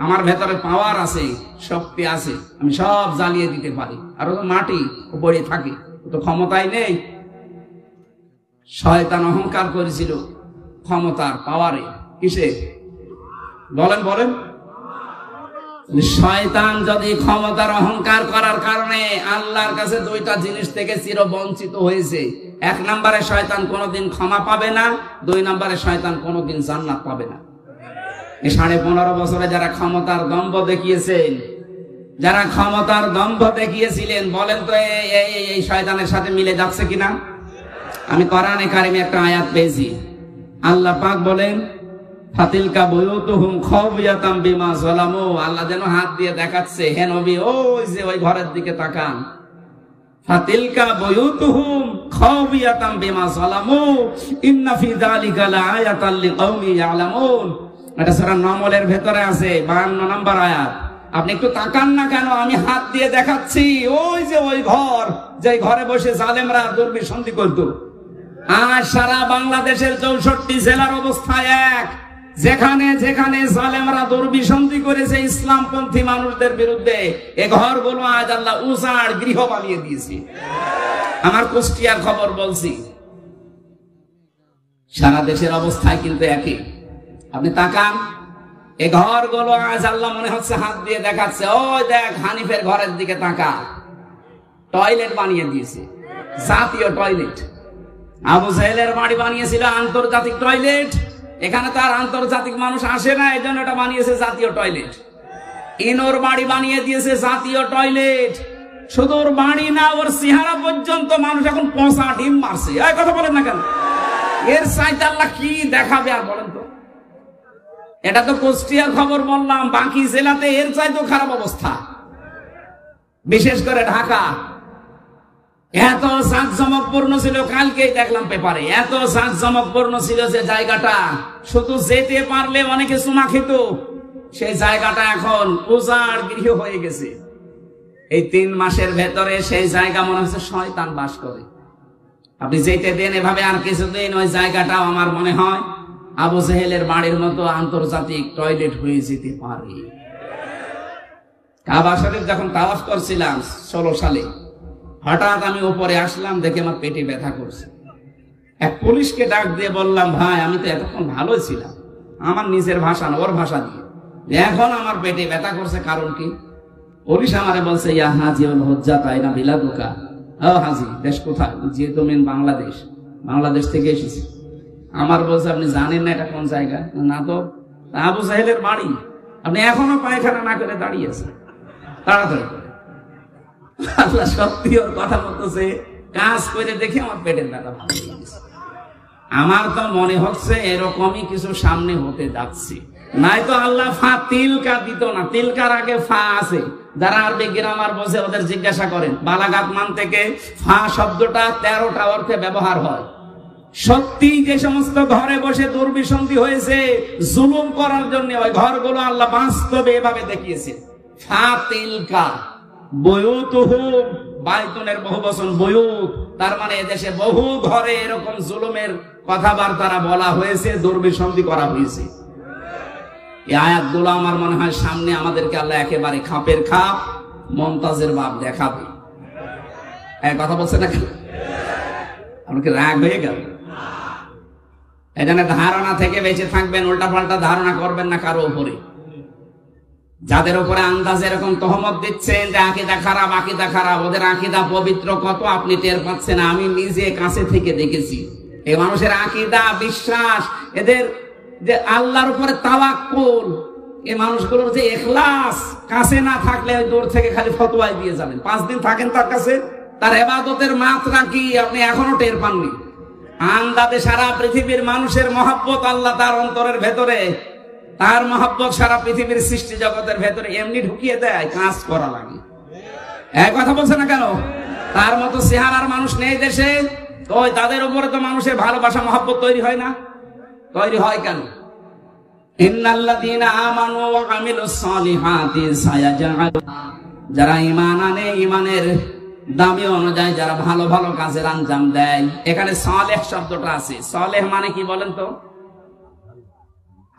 আমার ভেতরে পাওয়ার আছে, শক্তি আছে, আমি সব জ্বালিয়ে দিতে পারি, আর ও তো মাটি উপরে থাকে, তো ক্ষমতাই নেই। শয়তান অহংকার করেছিল ক্ষমতার, পাওয়ারে। কিসে? বলেন বলেন। শয়তান যদি ক্ষমতার অহংকার করার কারণে আল্লাহর কাছে 2টা জিনিস থেকে চির বঞ্চিত হয়েছে। 1 নম্বরে শয়তান কোনোদিন ক্ষমা পাবে না, 2 নম্বরে শয়তান কোনোদিন জান্নাত পাবে না। এই 15.5 বছরে যারা ক্ষমতার দম্ভ দেখিয়েছেন, যারা ক্ষমতার দম্ভ দেখিয়েছিলেন, বলেন তো এই শয়তানের সাথে মিলে যাচ্ছে কিনা? আমি কোরআনে কারিমে একটা আয়াত পেয়েছি, আল্লাহ পাক বলেন ফাতিলকা বুয়ুতুহুম খাওয়ায়াতাম বিমা যালামু, আল্লাহ যেন হাত দিয়ে দেখাচ্ছে, হে নবী ওই যে ওই ঘরের দিকে তাকান, ফাতিলকা বুয়ুতুহুম খাওয়ায়াতাম বিমা যালামু ইন্না ফি যালিকা লাআয়াতাল লিকাওমি ইয়ালামুন। এটা সূরা নামলের ভেতরে আছে, 52 নম্বর আয়াত। আপনি একটু তাকান না কেন? আমি হাত দিয়ে দেখাচ্ছি, ওই যে ওই ঘর, যে ঘরে বসে জালেমরা দুর্বিসন্ধি করত। আর সারা বাংলাদেশের 64 জেলার অবস্থা এক, যেখানে যেখানে জালেমরা দুর্বিসন্ধি করেছে ইসলামপন্থী মানুষদের বিরুদ্ধে, এ ঘরগুলো আজ আল্লাহ উজাড় গৃহ বানিয়ে দিয়েছে। আমার কুষ্টিয়ার খবর বলছি, সারা দেশের অবস্থায় কিন্তু একই। আপনি তাকান, এ ঘরগুলো আজ আল্লাহ মনে হচ্ছে হাত দিয়ে দেখাচ্ছে, ওই দেখ হানিফের ঘরের দিকে তাকা, টয়লেট বানিয়ে দিয়েছে, জাতীয় টয়লেট। আবু জাহেলের বাড়ি বানিয়েছিল আন্তর্জাতিক টয়লেট, এখানে তার আন্তর্জাতিক মানুষ আসে না, এই জন্য এটা বানিয়েছে জাতীয় টয়লেট। ইনোর বাড়ি বানিয়ে দিয়েছে জাতীয় টয়লেট। শুধু ওর বাড়ি না, ওর চেহারা পর্যন্ত মানুষ এখন পচা ডিম মারছে। এই কথা বলেন না কেন? এর চাইতে আল্লাহ কি দেখাবে আর বলেন তো? এটা তো কুষ্টিয়ার খবর বললাম, বাকি জেলাতে এর চাইতেও খারাপ অবস্থা, বিশেষ করে ঢাকা। এত জাঁকজমকপূর্ণ ছিল, কালকেই দেখলাম পেপারে, এত জাঁকজমকপূর্ণ ছিল যে জায়গাটা শুধু যেতে পারলে অনেকে চুমা খেত, সেই জায়গাটা এখন উজাড় গৃহ হয়ে গেছে। এই 3 মাসের ভেতরে সেই জায়গা মনে হচ্ছে শয়তান বাস করে। আপনি যেতে দেন এভাবে, আর কিছুদিন ওই জায়গাটাও আমার মনে হয় আবু জাহেলের বাড়ির মতো আন্তর্জাতিক টয়লেট হয়ে যেতে পারে। কাবা শরীফ যখন তাওয়াফ করছিলাম 16 সালে, হঠাৎ আমি উপরে আসলাম, দেখে আমার পেটে ব্যথা করছে। এক পুলিশকে ডাক দিয়ে বললাম, ভাই আমি তো এতক্ষণ ভালো ছিলাম, আমার নিজের ভাষা না ওর ভাষা দিয়ে, এখন আমার পেটে ব্যথা করছে, কারণ কি? পুলিশ আমারে বলছে, ইয়া হাজিউল হুজ্জাত আইনা বিলাদুকা, ও হাজি দেশ কোথায়? যে তুমি বাংলাদেশ, বাংলাদেশ থেকে এসেছি। আমার বলছে, আপনি জানেন না এটা কোন জায়গা? না তো। আবু জাহেলের বাড়ি, আপনি এখনো পায়খানা না করে দাঁড়িয়ে আছেন, তাড়াতাড়ি করে। আল্লাহ সত্যি ওর কথা বলতেছে, কাজ করে দেখে আমার পেটের ব্যথা ভালো হয়ে গেছে। আমার তো মনে হচ্ছে এরকমই কিছু সামনে হতে যাচ্ছে, নাই তো আল্লাহ ফা তিলকা দিত না। তিলকার আগে ফা আছে, যারা আরবি গ্রামার বোঝে ওদের জিজ্ঞাসা করেন। বালাগাত মান থেকে ফা শব্দটা 13টা অর্থে ব্যবহার হয়। সত্যি যে সমস্ত ঘরে বসে দুর্বিসন্ধি হয়েছে জুলুম করার জন্য, ওই ঘরগুলো আল্লাহ বাস্তবে এভাবে দেখিয়েছে। ফাতিলকা বুয়ুতুহুম, বাইতুনের বহুবচন বুয়ুত, তার মানে এদেশে বহু ঘরে এরকম জুলুমের কথাবার্তা বলা হয়েছে, দুর্বিসন্ধি করা হয়েছে। এই আয়াতগুলো আমার মনে হয় সামনে আমাদেরকে আল্লাহ একেবারে খাপের খাপ মমতাজের বাপ দেখাবে। এক কথা বলছে না কেন? আপনাকে রাগ হয়ে গেল? এখানে ধারণা থেকে বেঁচে থাকবেন, উল্টা পাল্টা ধারণা করবেন না কারো উপরে। যাদের উপরে আন্দাজ এরকম তহমত দিচ্ছেন যে আকীদা খারাপ, আকীদা খারাপ, ওদের আকীদা পবিত্র কত আপনি টের পাচ্ছেন। আমি নিজে কাছে থেকে দেখেছি এই মানুষের আকীদা, বিশ্বাস, এদের যে আল্লাহর উপরে তাওয়াক্কুল, এই মানুষগুলোর যে ইখলাস, কাছে না থাকলে ওই দূর থেকে খালি ফতোয়াই দিয়ে যাবেন। 5 দিন থাকেন তার কাছে, তার ইবাদতের মাত্রা কি আপনি এখনো টের পাননি। আন্দাজে সারা পৃথিবীর মানুষের মহব্বত আল্লাহ তার অন্তরের ভেতরে, তার মহব্বত সারা পৃথিবীর সৃষ্টি জগতের ভেতরে এমনি ঢুকিয়ে দেয়, কাজ করা লাগে। এক কথা বলছে না কেন? তার মতো চেহারার মানুষ নেই দেশে, তো তাদের উপরে তো মানুষের ভালোবাসা মহব্বত তৈরি হয় না। তৈরি হয় কেন? ইন্নাল্লাযীনা আমানু ওয়া আমিলুস সালিহাতি সায়াজআল, যারা ঈমান আনে, ঈমানের দামি অনুযায়ী যারা ভালো ভালো কাজের আঞ্জাম দেয়। এখানে সালেহ শব্দটা আছে। সালেহ মানে কি বলেন তো?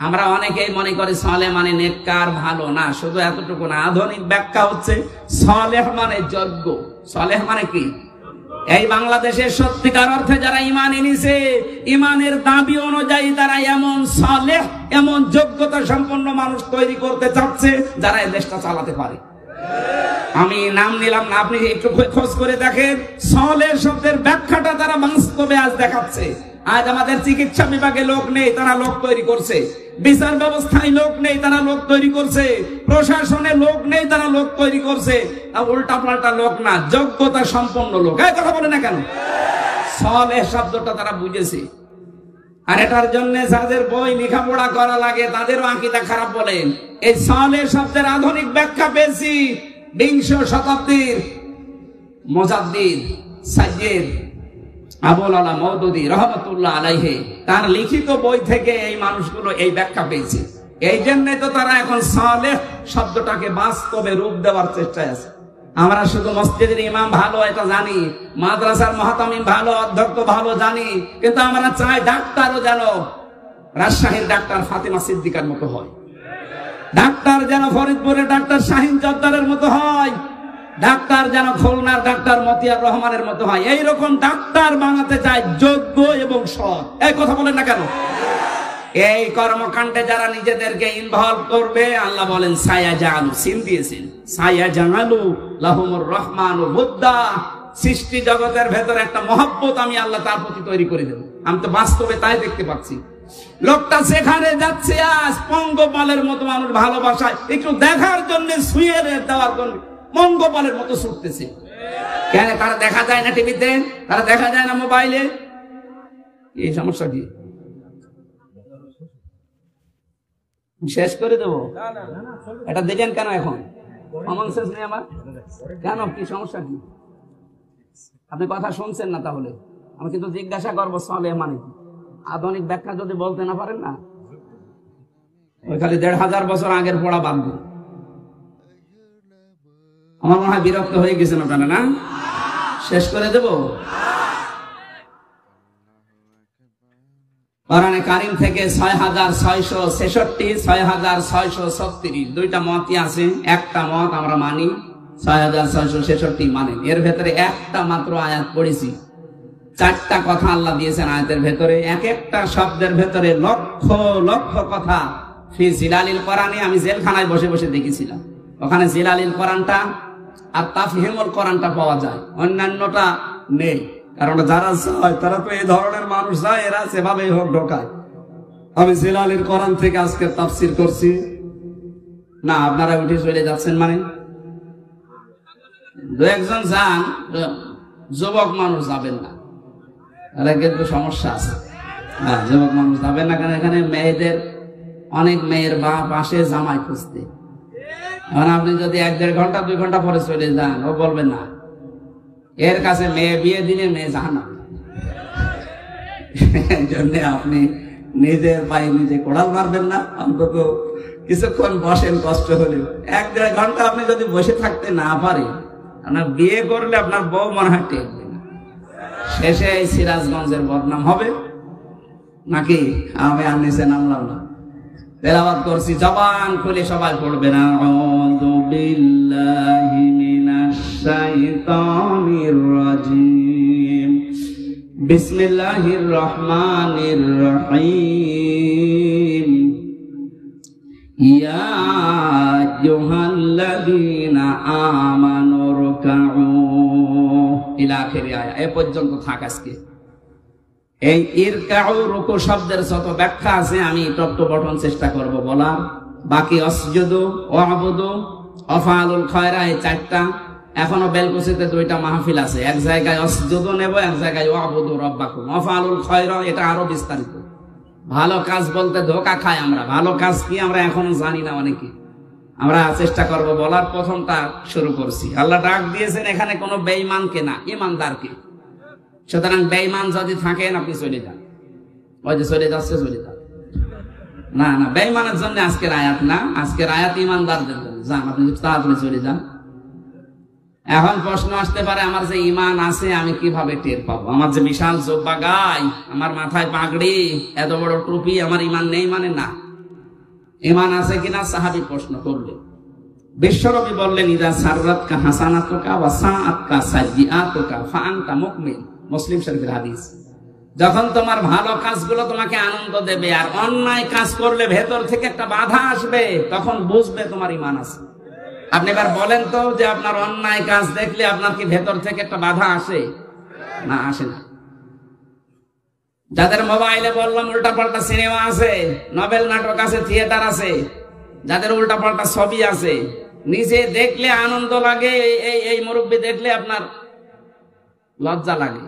আমরা অনেকেই মনে করি সালেহ মানে নেককার, ভালো না। শুধু এতটুকু না, আধুনিক ব্যাখ্যা হচ্ছে সালেহ মানে যোগ্য। সালেহ মানে কি? এই বাংলাদেশের সত্যিকার অর্থে যারা ঈমান এনেছে, ঈমানের দাবি অনুযায়ী তারা এমন সালেহ, এমন যোগ্যতা সম্পন্ন মানুষ তৈরি করতে চাচ্ছে যারা এই দেশটা চালাতে পারে। আমি নাম নিলাম না, আপনি একটু খোঁজ করে দেখেন। সালেহ শব্দের ব্যাখ্যাটা তারা বাস্তবে আজ দেখাচ্ছে। আজ আমাদের চিকিৎসা বিভাগে লোক নেই, তারা লোক তৈরি করছে। বিচার ব্যবস্থায় লোক নেই, তারা লোক তৈরি করছে। প্রশাসনে লোক নেই, তারা লোক তৈরি করছে। উল্টা পাল্টা লোক না, যোগ্যতা সম্পন্ন লোক। এই কথা বলে না কেন? সালেহ শব্দটা তারা বুঝেছে। আর এটার জন্য যাদের বই লেখাপড়া করা লাগে তাদেরও আকীদা খারাপ বলেন। এই সালেহ শব্দের আধুনিক ব্যাখ্যা পেয়েছি 20 শতাব্দীর মুজাদ্দিদ সাইয়্যিদ আবুল আলা মওদুদী রাহমাতুল্লাহ আলাইহি, তার লিখিত বই থেকে এই মানুষগুলো এই ব্যাখ্যা পেয়েছে। এই জন্যই তো তারা এখন সালেহ শব্দটাকে বাস্তবে রূপ দেওয়ার চেষ্টায় আছে। আমরা শুধু মসজিদের ইমাম ভালো এটা জানি, মাদ্রাসার মুহতামিম ভালো, অধ্যক্ষ ভালো জানি, কিন্তু আমরা চাই ডাক্তারও যেন রাজশাহীর ডাক্তার ফাতেমা সিদ্দিকার মতো হয়, ডাক্তার যেন ফরিদপুরের ডাক্তার শাহিন জর্দারের মতো হয়, ডাক্তার যেন খুলনার ডাক্তার মতিয়ার রহমানের মতো হয়। এইরকম ডাক্তার বানাতে চায়, যোগ্য এবং সৎ। এই কথা বলেন না কেন? এই কর্মকাণ্ডে যারা নিজেদেরকে ইনভলভ করবে, আল্লাহ বলেন সায়াজালু, সিন দিয়েছেন, সায়াজালু লাহুমুর রহমানু বুদ্দা, সৃষ্টি জগতের ভেতরে একটা মহব্বত আমি আল্লাহ তার প্রতি তৈরি করে দেব। আমি তো বাস্তবে তাই দেখতে পাচ্ছি। লোকটা সেখানে যাচ্ছে আজ পঙ্গপালের মতো, মানুষ ভালোবাসায় একটু দেখার জন্য, শুয়ে দেওয়ার জন্য পঙ্গপালের মতো ছুটতেছে। কেন? তারা দেখা যায় না টিভিতে, তারা দেখা যায় না মোবাইলে। এই সমস্যা কি? শেষ করে দেবো? এটা দেখেন কেন এখন? কমন সেন্স নেই আমার কেন? কি সমস্যা কি? আপনি কথা শুনছেন না? তাহলে আমি কিন্তু জিজ্ঞাসা করবো সালেহ মানে কি? আধুনিক ব্যাখ্যা যদি বলতে না পারেন না, ওই খালি 1500 বছর আগের পড়া বাদ দিন। আমার মনে হয় বিরক্ত হয়ে গেছেন আপনারা না? শেষ করে দেব? কোরআনে কারীম থেকে 6666, 6636 দুইটা মতই আছে। একটা মত আমরা মানি, 6666 মানেন। এর ভেতরে একটা মাত্র আয়াত পড়েছি, 4টা কথা আল্লাহ দিয়েছেন আয়াতের ভেতরে। এক একটা শব্দের ভেতরে লক্ষ লক্ষ কথা। ফি জিলালিল কোরআনে আমি জেলখানায় বসে বসে দেখেছিলাম, ওখানে জিলালিল কোরআনটা আর তাফহিমুল কোরআনটা পাওয়া যায়, অন্যান্যটা নেই। কারণ যারা যায় তারা তো এই ধরনের মানুষ যায়, এরা সেভাবেই হোক ঢোকায়। আমি জিলালিল কোরআন থেকে আজকে তাফসীর করছি না, আপনারা উঠে চলে যাচ্ছেন মানে? 2-1 যান, যুবক মানুষ যাবেন না, তাহলে কিন্তু সমস্যা আছে। হ্যাঁ, যুবক মানুষ যাবেন না, কারণ এখানে মেয়েদের, অনেক মেয়ের বাপ আসে জামাই খুঁজতে। এখন আপনি যদি 1-1.5 ঘন্টা 2 ঘন্টা পরে চলে যান, ও বলবেন না, এর কাছে মেয়ে বিয়ে দিলে মেয়ে জাহান্নাম। এই জন্য আপনি নিজের পায়ে নিজে কোড়াল মারবেন না, অন্তত কিছুক্ষণ বসেন, কষ্ট হলেও। 1-1.5 ঘন্টা আপনি যদি বসে থাকতে না পারেন, আপনার বিয়ে করলে আপনার বউ মনে হয় টেকবে না, শেষে এই সিরাজগঞ্জের বদনাম হবে। নাকি আমি আর নিচে নামলাম না, তেলাওয়াত করছি, জবান খুলে সবাই পড়বেন। আউযু বিল্লাহি মিনাশ শাইতানির রাজিম, বিসমিল্লাহির রহমানির রহিম, ইয়া আইয়ুহাল্লাযীনা আমানু রুকউ ইলা আখিরি আয়া। এ পর্যন্ত থাক আজকে। এই ইরকাউ রুকু শব্দের যত ব্যাখ্যা আছে আমি টপ টু বটন চেষ্টা করব বলার। বাকি অসজুদু, ওয়াবুদু, আফআলুল খায়রা, এই 4টা। এখনো বেলকুচিতে 2টা মাহফিল আছে, এক জায়গায় অসজুদু নেব, এক জায়গায় ওয়াবুদু রাব্বাকুম। আফআলুল খায়রা এটা আরো বিস্তারিত। ভালো কাজ বলতে ধোকা খাই আমরা, ভালো কাজ কি আমরা এখনো জানি না অনেকে। আমরা চেষ্টা করব বলার। প্রথমটা শুরু করছি। আল্লাহ ডাক দিয়েছেন এখানে কোনো বেঈমানকে না, ঈমানদারকে। সুতরাং বেঈমান যদি থাকেন আপনি চলে যান, ওই যে চলে যাচ্ছে চলে যান। না না, বেঈমানের জন্য আজকের আয়াত না, আজকের আয়াত ঈমানদারদের জন্য। যান আপনি তাড়াতাড়ি চলে যান। এখন প্রশ্ন আসতে পারে, আমার যে ঈমান আছে আমি কিভাবে টের পাবো? আমার যে বিশাল জোব্বা গায়, আমার মাথায় পাগড়ি, এত বড় টুপি, আমার ঈমান নেই মানে? না, ঈমান আছে কিনা সাহাবী প্রশ্ন করলেন। বিশ্বনবী বললেন, ইদা সাররাতকা হাসানাতুকা ওয়া সাআতকা সাইয়্যাতুকা ফাআনতা মুমিন। মুসলিম শরীফের হাদিস। যখন তোমার ভালো কাজগুলো তোমাকে আনন্দ দেবে আর অন্যায় কাজ করলে ভেতর থেকে একটা বাধা আসবে, তখন বুঝবে তোমার ঈমান আছে। আপনি এবার বলেন তো, যে আপনার অন্যায় কাজ দেখলে আপনার কি ভেতর থেকে একটা বাধা আসে? না, আসে না। যাদের মোবাইলে বললাম উল্টাপাল্টা সিনেমা আছে, নভেল নাটক আছে, থিয়েটার আছে, যাদের উল্টাপাল্টা ছবি আছে, নিজে দেখলে আনন্দ লাগে, এই মুরব্বী দেখলে আপনার লজ্জা লাগে,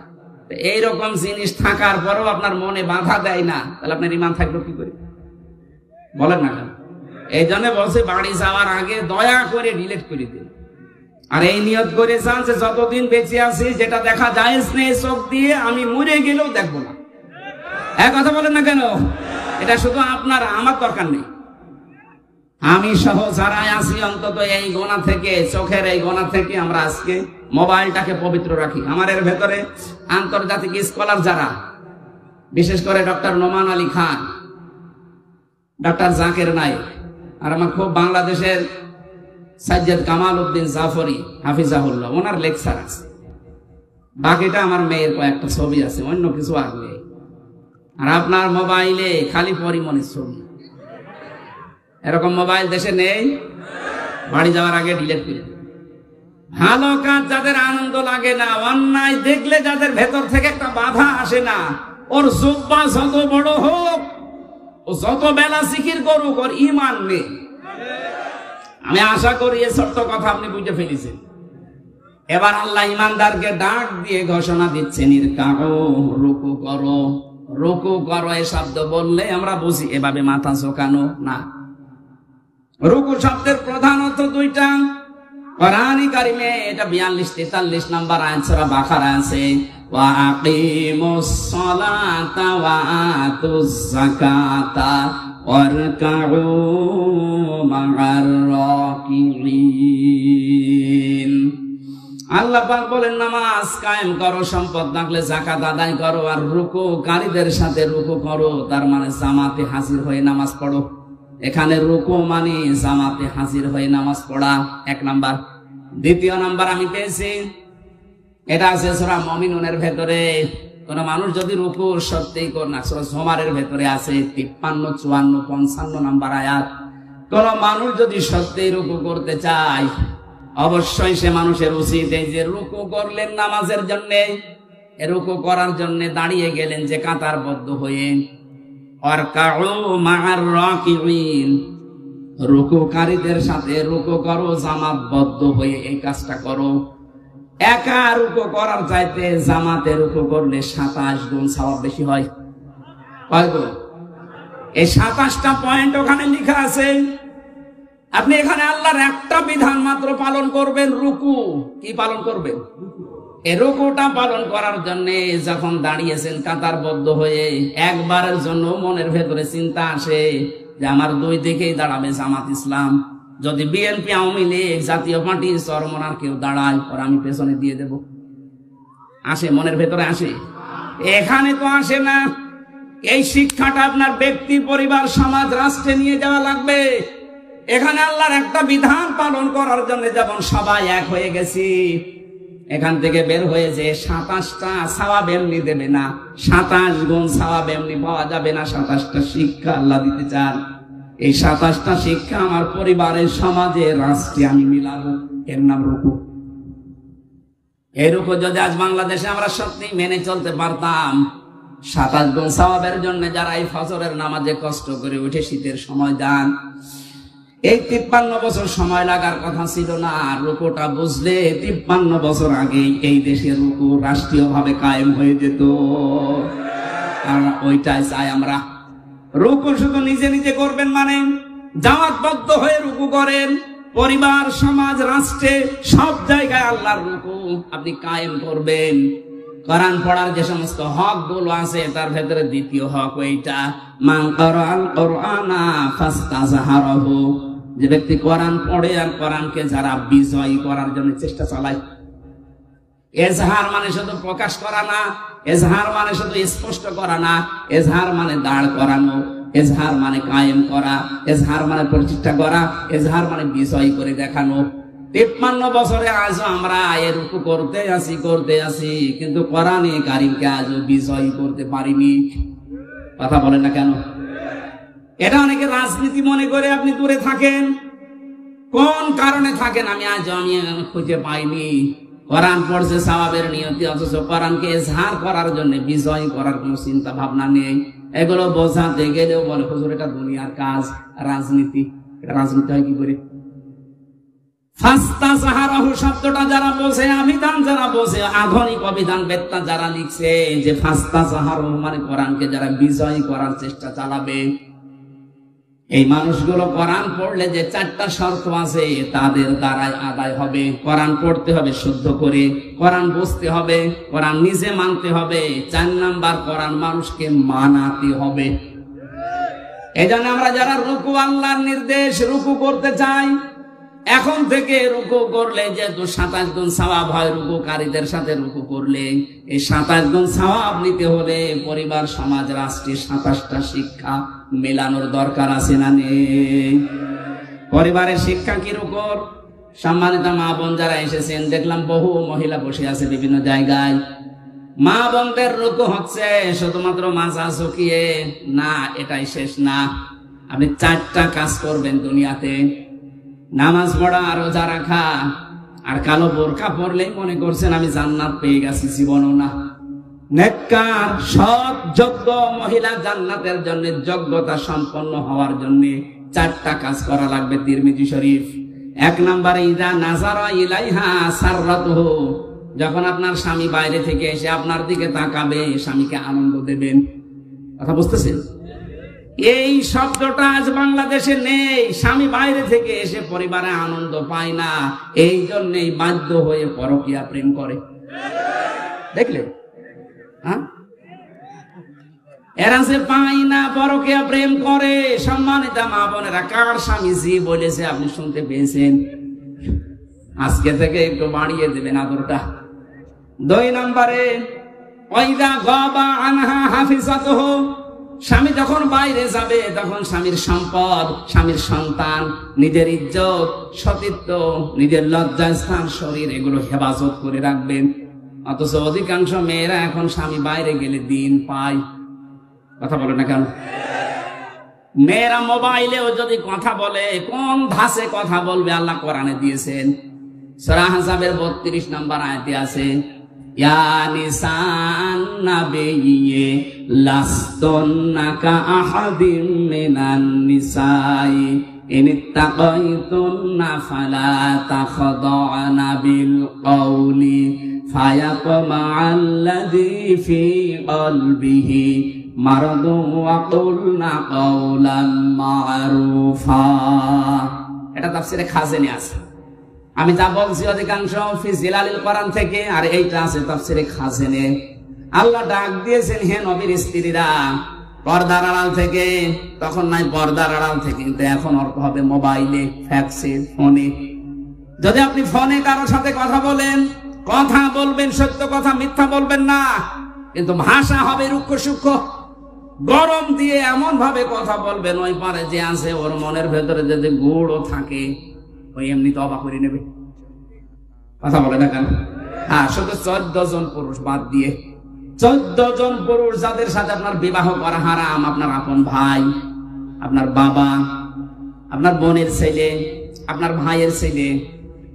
এইরকম জিনিস থাকার পরেও আপনার মনে বাধা দেয় না, তাহলে আপনার ঈমান থাকলো কি করে? বলেন না কেন? এই জন্য বলছে বাড়ি যাওয়ার আগে দয়া করে ডিলিট করে দিন। আর এই নিয়ত করে যান যে যতদিন বেঁচে আছি যেটা দেখা যায় না চোখ দিয়ে, আমি মরে গেলেও দেখবো না। এক কথা বলেন না কেন? এটা শুধু আপনার, আমার দরকার নেই। আমি সহ যারা আছি অন্তত এই গোনা থেকে, চোখের এই গোনা থেকে আমরা আজকে মোবাইলটাকে পবিত্র রাখি। আমার এর ভেতরে আন্তর্জাতিক স্কলার যারা, বিশেষ করে ডক্টর নোমান আলী খান, ডক্টর জাকির নাইক, আর আমার খুব বাংলাদেশের সাজ্জাদ কামাল উদ্দিন জাফরি হাফিজাহুল্লাহ, ওনার লেকচার আছে। বাকিটা আমার মেয়ের কয়েকটা ছবি আছে, অন্য কিছু আর নেই। আর আপনার মোবাইলে খালি পরিমণির ছবি। এরকম মোবাইল দেশে নেই। বাড়ি যাওয়ার আগে ডিলিট করে দিন। ভালো কাজ যাদের আনন্দ লাগে না, অন্যায় দেখলে যাদের ভেতর থেকে একটা বাধা আসে না, ওর জুব্বা যত বড় হোক, ও যত বেলা জিকির করুক, ওর ঈমান নেই। আমি আশা করি এই ছোট্ট কথা আপনি বুঝে ফেলেছেন। এবার আল্লাহ ঈমানদারকে ডাক দিয়ে ঘোষণা দিচ্ছেন, ইরকাউ, রুকু করো। রুকু করো এই শব্দ বললে আমরা বুঝি এভাবে মাথা ঝোঁকানো না। রুকু শব্দের প্রধান অর্থ 2টা। কোরআনে কারিমে এটা 42-43 নম্বর আয়াত সূরা বাকারা আছে, ওয়া আকিমুস সালাতা ওয়া আতুজ যাকাতা ওয়ারকাউ মা'আর রাকিঈন। আল্লাহ পাক বলেন, নামাজ কায়েম করো, সম্পদ থাকলে যাকাত আদায় করো, আর রুকুকারীদের সাথে রুকু করো। তার মানে জামাতে হাজির হয়ে নামাজ পড়ো। এখানে রুকু মানে জামাতে হাজির হয়ে নামাজ পড়া, 1 নাম্বার। 2 নাম্বার আমি পেয়েছি, এটা আছে সূরা মুমিনুনের ভেতরে। কোন মানুষ যদি রুকু সত্যিই করে না, সূরা জুমারের ভেতরে আছে 53, 54, 55 নাম্বার আয়াত। কোন মানুষ যদি সত্যিই রুকু করতে চায়, অবশ্যই সে মানুষের উচিত এই যে রুকু করলেন নামাজের জন্য, রুকু করার জন্য দাঁড়িয়ে গেলেন যে কাতারবদ্ধ হয়ে, ওয়ারকাউ মা'আর রাকিঈন, রুকুকারীদের সাথে রুকু করো, জামাতবদ্ধ হয়ে এই কাজটা করো। একা রুকু করার চাইতে জামাতে রুকু করলে 27 গুণ সওয়াব বেশি হয়। কয় গুণ? এই 27টা পয়েন্ট ওখানে লেখা আছে। আপনি এখানে আল্লাহর একটা বিধান মাত্র পালন করবেন, রুকু। কি পালন করবেন? এই রুকুটা পালন করার জন্য যখন দাঁড়িয়েছেন কাতারবদ্ধ হয়ে, একবারের জন্য মনের ভেতরে চিন্তা আসে যে আমার দুই দিকেই দাঁড়াবে জামাত ইসলাম, যদি বিএনপি আওয়ামী লীগ জাতীয় পার্টি চরমনার কেউ দাঁড়ায় ওর আমি পেছনে দিয়ে দেব? আসে? মনের ভেতরে আসে? এখানে তো আসে না। এই শিক্ষাটা আপনার ব্যক্তি, পরিবার, সমাজ, রাষ্ট্রে নিয়ে যাওয়া লাগবে। এখানে আল্লাহর একটা বিধান পালন করার জন্য যেমন সবাই এক হয়ে গেছি, এখান থেকে বের হয়ে যে 27টা সওয়াব এমনি দেবে না, 27 গুণ সওয়াব এমনি পাওয়া যাবে না। 27টা শিক্ষা আল্লাহ দিতে চান। এই 27টা শিক্ষা আমার পরিবারের, সমাজে, রাষ্ট্রে আমি মিলাবো। এর নাম রুকু। এই রুকু যদি আজ বাংলাদেশে আমরা সত্যি মেনে চলতে পারতাম, 27 গুণ সওয়াবের জন্য যারা এই ফজরের নামাজে কষ্ট করে উঠে শীতের সময় যান, এই 53 বছর সময় লাগার কথা ছিল না। রুকুটা বুঝলে 53 বছর আগে এই দেশের রুকু রাষ্ট্রীয় ভাবে কায়েম হয়ে যেত। আর ওইটাই চাই আমরা। রুকু শুধু নিজে নিজে করবেন মানে, জামাতবদ্ধ হয়ে রুকু করেন। পরিবার, সমাজ, রাষ্ট্রে সব জায়গায় আল্লাহর রুকু আপনি কায়েম করবেন। কোরআন পড়ার যে সমস্ত হক গুলো আছে তার ভেতরে দ্বিতীয় হক এইটা, মান ক্বারাআল কুরআনা ফাস্তাযহারাহু। যে ব্যক্তি কোরআন পড়ে আর কোরআনকে যারা বিজয়ী করার জন্য চেষ্টা চালায়। এজহার মানে শুধু প্রকাশ করা না, এজহার মানে শুধু স্পষ্ট করা না, এজহার মানে দাঁড় করানো, এজহার মানে কায়েম করা, এজহার মানে প্রতিষ্ঠা করা, এজহার মানে বিজয়ী করে দেখানো। 53 বছরে আজও আমরা রুকু করতে আছি, কিন্তু কোরআনে কারীমকে আজও বিজয়ী করতে পারিনি। কথা বলেন না কেন? এটা অনেকে রাজনীতি মনে করে আপনি দূরে থাকেন। কোন কারণে থাকেন আমি খুঁজে পাইনি। কোরআন পড়ছে সওয়াবের নিয়তি, অথচ কোরআনকে এজহার করার জন্য, বিজয় করার কোনো চিন্তা ভাবনা নেই। এগুলো বোঝাতে গেলেও বলে হুজুর এটা দুনিয়ার কাজ, রাজনীতি। এটা রাজনীতি হয় কি করে? ফাস্তাযহারাহু শব্দটা যারা বলছে, অভিধান যারা বলছে, আধুনিক অভিধান বেত্তা যারা লিখছে যে ফাস্তাযহারাহু মানে কোরআনকে যারা বিজয়ী করার চেষ্টা চালাবে, এই মানুষগুলো কোরআন পড়লে যে 4টা শর্ত আছে তাদের দ্বারাই আদায় হবে। কোরআন পড়তে হবে শুদ্ধ করে, কোরআন বুঝতে হবে, কোরআন নিজে মানতে হবে। 4 নাম্বার, কোরআন মানুষকে মানাতে হবে। এই জন্য আমরা যারা রুকু, আল্লাহর নির্দেশ, রুকু করতে চাই, এখন থেকে রুকু করলে যেহেতু 27 গুণ সওয়াব হয়, রুকুকারীদের সাথে রুকু করলে এই 27 গুণ সওয়াব নিতে হলে পরিবার, সমাজ, রাষ্ট্রে 27টা শিক্ষা মেলানোর দরকার আছে না নেই? পরিবারের শিক্ষা কি রুকুর? সম্মানিত মা বোন যারা এসেছেন, দেখলাম বহু মহিলা বসে আছে বিভিন্ন জায়গায়। মা বোনদের রুকু হচ্ছে শুধুমাত্র মাথা ঝুঁকিয়ে না, এটাই শেষ না। আপনি 4টা কাজ করবেন দুনিয়াতে: নামাজ পড়া, রোজা রাখা, আর কালো বোরকা পরলেই মনে করছেন আমি জান্নাত পেয়ে গেছি। জীবনও না। নেককার, সৎ, যোগ্য মহিলা জান্নাতের জন্য, যোগ্যতা সম্পন্ন হওয়ার জন্য 4টা কাজ করা লাগবে। তিরমিজি শরীফ। 1 নম্বরে, ইযা নাযারা ইলাইহা সাররাতুহু, যখন আপনার স্বামী বাইরে থেকে এসে আপনার দিকে তাকাবে, স্বামীকে আনন্দ দেবেন। কথা বুঝতেছেন? এই শব্দটা আজ বাংলাদেশে নেই। স্বামী বাইরে থেকে এসে পরিবারে আনন্দ পায় না, এই জন্যই বাধ্য হয়ে পরকীয়া প্রেম করে। দেখলেন? এরা যে পায় না, পরকীয়া প্রেম করে। সম্মানিত মা বোনেরা, কার স্বামী জি বলেছে আপনি শুনতে পেয়েছেন? আজকে থেকে একটু বাড়িয়ে দেবেন আদরটা। 2 নম্বরে, ওয়াইদা গাবা আনহা হাফিজাতুহু, স্বামী যখন বাইরে যাবে তখন স্বামীর সম্পদ, স্বামীর সন্তান, নিজের ইজ্জত, সতীত্ব, নিজের লজ্জাস্থান, শরীর, এগুলো হেফাজত করে রাখবেন। অথচ অধিকাংশ মেয়েরা এখন স্বামী বাইরে গেলে দিন পায়। কথা বলে না কেন? মেয়েরা মোবাইলেও যদি কথা বলে, কোন ধাসে কথা বলবে আল্লাহ কোরআনে দিয়েছেন। সূরা আহজাবের 32 নম্বর আয়াতে আছে, ইয়া নিসান নাবিয়্যি লাস্তুন্না কা আহাদিম মিনান নিসাই ইনিত্তাকাইতুন্না ফালা তাখদা'না বিল কওলি ফায়াতমা'আল্লাযী ফী কলবিহি মারাদু ওয়া কুলনা কাওলান মা'রুফা। এটা তাফসীরে খাজেনে আছে। আমি যা বলছি অধিকাংশ ফি জিলালিল কোরআন থেকে, আর এইটা আছে তাফসীরে খাজেনে। আল্লাহ ডাক দিয়েছেন হে নবীর স্ত্রীরা পর্দার আড়াল থেকে, তখন নাই পর্দার আড়াল থেকে, কিন্তু এখন অর্থ হবে মোবাইলে, ফ্যাক্সে, ফোনে। যদি আপনি ফোনে কারোর সাথে কথা বলেন, কথা বলবেন সত্য কথা, মিথ্যা বলবেন না, কিন্তু ভাষা হবে রুক্ষ সূক্ষ্ম, গরম দিয়ে এমন ভাবে কথা বলবেন ওই পারে যে আছে ওর মনের ভেতরে যদি গুড়ও থাকে ওই এমনি তো অবাক করে নেবে। কথা বলে না কেন? হ্যাঁ, শুধু 14 জন পুরুষ বাদ দিয়ে 14 জন পুরুষ যাদের সাথে আপনার বিবাহ করা হারাম, আপনার আপন ভাই, আপনার বাবা, আপনার বোনের ছেলে, আপনার ভাইয়ের ছেলে,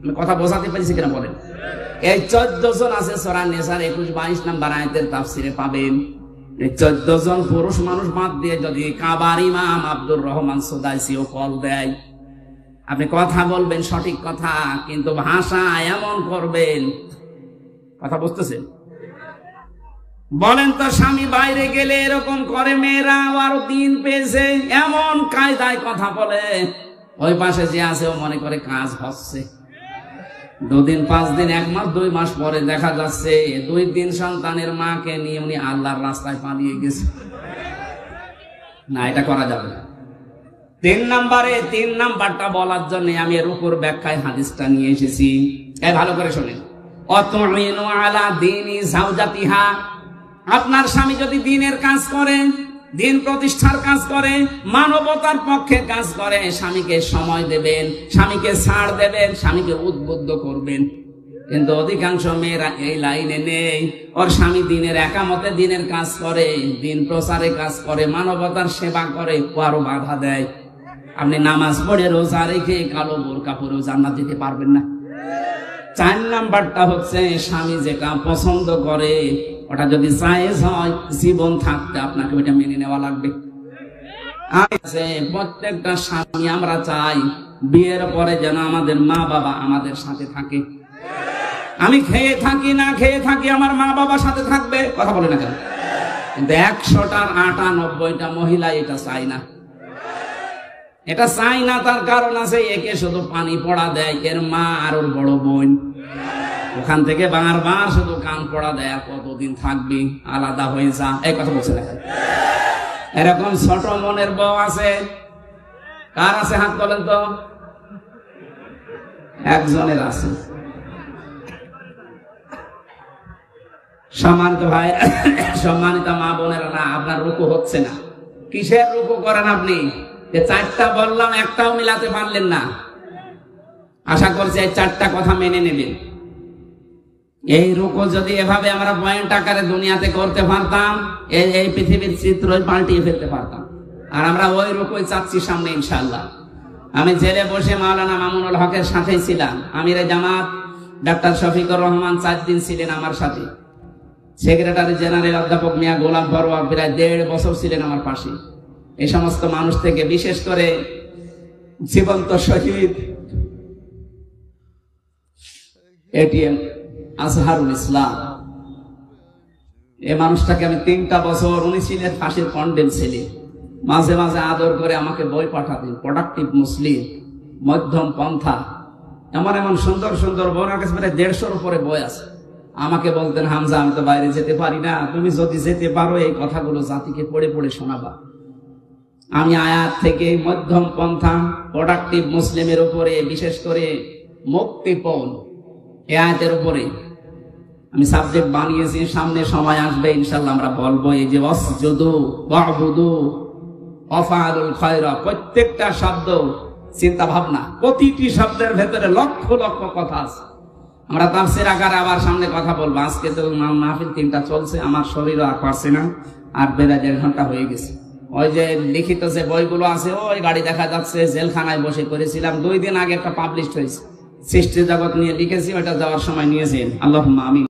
আমি কথা বোঝাতে পারছি কিনা বলেন? এই 14 জন আছে সূরা নিসার 21-22 নম্বর আয়াতের তাফসীরে পাবেন। এই 14 জন পুরুষ মানুষ বাদ দিয়ে যদি কাবার ইমাম আব্দুর রহমান সুদাইসিও কল দেয়, আপনি কথা বলবেন সঠিক কথা, কিন্তু ভাষা এমন করবেন, কথা বুঝতেছেন? বলেন তো, স্বামী বাইরে গেলে এরকম করে মেয়েরা, আরো দিন পেয়েছে, এমন কায়দায় কথা বলে ওই পাশে যে আছে ও মনে করে কাজ হচ্ছে। 2 দিন 5 দিন 1 মাস 2 মাস পরে দেখা যাচ্ছে 2 দিন সন্তানের মাকে নিয়ে উনি আল্লাহর রাস্তায় পালিয়ে গেছে। না, এটা করা যাবে না। 3 নাম্বারটা বলার জন্য আমি রুকুর ব্যাখ্যায় হাদিসটা নিয়ে এসেছি। এই ভালো করে শুনেন। অতুইনু আলা দীনি যাওজাতিহা, আপনার স্বামী যদি দ্বীনের কাজ করে, দিন প্রতিষ্ঠার কাজ করে, মানবতার পক্ষে কাজ করে, স্বামীকে সময় দেবেন, স্বামীকে ছাড় দেবেন, স্বামীকে উদ্বুদ্ধ করবেন। কিন্তু অধিকাংশ মেয়েরা এই লাইনে নেই। ওর স্বামী দিনের একামতে দিনের কাজ করে, দিন প্রচারে কাজ করে, মানবতার সেবা করে, ও আরো বাধা দেয়। আপনি নামাজ পড়ে রোজা রেখে কালো বোরকা পরেও জান্নাত দিতে পারবেন না। 4 নাম্বারটা হচ্ছে স্বামী যেটা পছন্দ করে ওটা যদি জায়েজ হয়, জীবন থাকতে আপনাকে ওটা মেনে নেওয়া লাগবে। প্রত্যেকটা স্বামী আমরা চাই বিয়ের পরে যেন আমাদের মা বাবা আমাদের সাথে থাকে। আমি খেয়ে থাকি না খেয়ে থাকি, আমার মা বাবার সাথে থাকবে, কথা বলে না কেন? কিন্তু 100টার 98টা মহিলা এটা চাই না। এটা চাই না, তার কারণ আছে, একে শুধু পানি পড়া দেয় এর মা আর ওর বড় বোন, ওখান থেকে বারবার শুধু কান পড়া দেয়, কতদিন থাকবি, আলাদা হয়ে যা, এই কথা বলছে না। এরকম ছোট মনের বউ আছে? কার আছে হাত তোলেন তো? একজনের আছে। সম্মানিত ভাই, সম্মানিত মা বোনেরা, না আপনার রুকু হচ্ছে না। কিসের রুকু করেন আপনি? যে 4টা বললাম, একটাও মিলাতে পারলেন না। আশা করছি এই 4টা কথা মেনে নেবেন। এই রুকু যদি এভাবে আমরা পয়েন্ট আকারে দুনিয়াতে করতে পারতাম, এই পৃথিবীর চিত্রই পাল্টিয়ে ফেলতে পারতাম। আর আমরা ওই রুকুই চাচ্ছি সামনে ইনশাআল্লাহ। আমি জেলে বসে মাওলানা মামুনুল হকের সাথেই ছিলাম। আমিরে জামাত ডাক্তার শফিকুর রহমান 4 দিন ছিলেন আমার সাথে। সেক্রেটারি জেনারেল অধ্যাপক মিয়া গোলাম পরোয়ার প্রায় 1.5 বছর ছিলেন আমার পাশে। এই সমস্ত মানুষ থেকে বিশেষ করে জীবন্ত শহীদ এটিএম আজহারুল ইসলাম, এই মানুষটাকে আমি 3টা বছর, উনি ছিলেন ফাঁসির কন্ডেম ছেলে, মাঝে মাঝে আদর করে আমাকে বই পাঠাতেন, প্রোডাক্টিভ মুসলিম, মধ্যম পন্থা, এমন এমন সুন্দর সুন্দর বই, আমার কাছে প্রায় 150-র উপরে বই আছে। আমাকে বলতেন, হামজা আমি তো বাইরে যেতে পারি না, তুমি যদি যেতে পারো এই কথাগুলো জাতিকে পড়ে পড়ে শোনাবা। আমি আয়াত থেকে মধ্যম পন্থা, প্রোডাক্টিভ মুসলিমের উপরে, বিশেষ করে মুক্তিপণ এই আয়াতের উপরে আমি সাবজেক্ট বানিয়েছি। সামনে সময় আসবে ইনশাআল্লাহ আমরা বলবো এই যে ওয়াসজুদু ওয়াবুদু ওয়াফআলুল খায়রা, প্রত্যেকটা শব্দ চিন্তা ভাবনা, প্রতিটি শব্দের ভেতরে লক্ষ লক্ষ কথা আছে। আমরা তাফসীর আকারে আবার সামনে কথা বলবো। আজকে তো মাহফিল 3টা চলছে, আমার শরীরও আর পারছে না, আর বেলা 1.5 ঘন্টা হয়ে গেছে। ওই যে লিখিত যে বইগুলো আছে, ওই গাড়ি দেখা যাচ্ছে, জেলখানায় বসে করেছিলাম 2 দিন আগে, একটা পাবলিশ হয়েছে, সৃষ্টি জগৎ নিয়ে লিখেছি, ওইটা যাওয়ার সময় নিয়েছেন। আল্লাহুম্মা আমিন।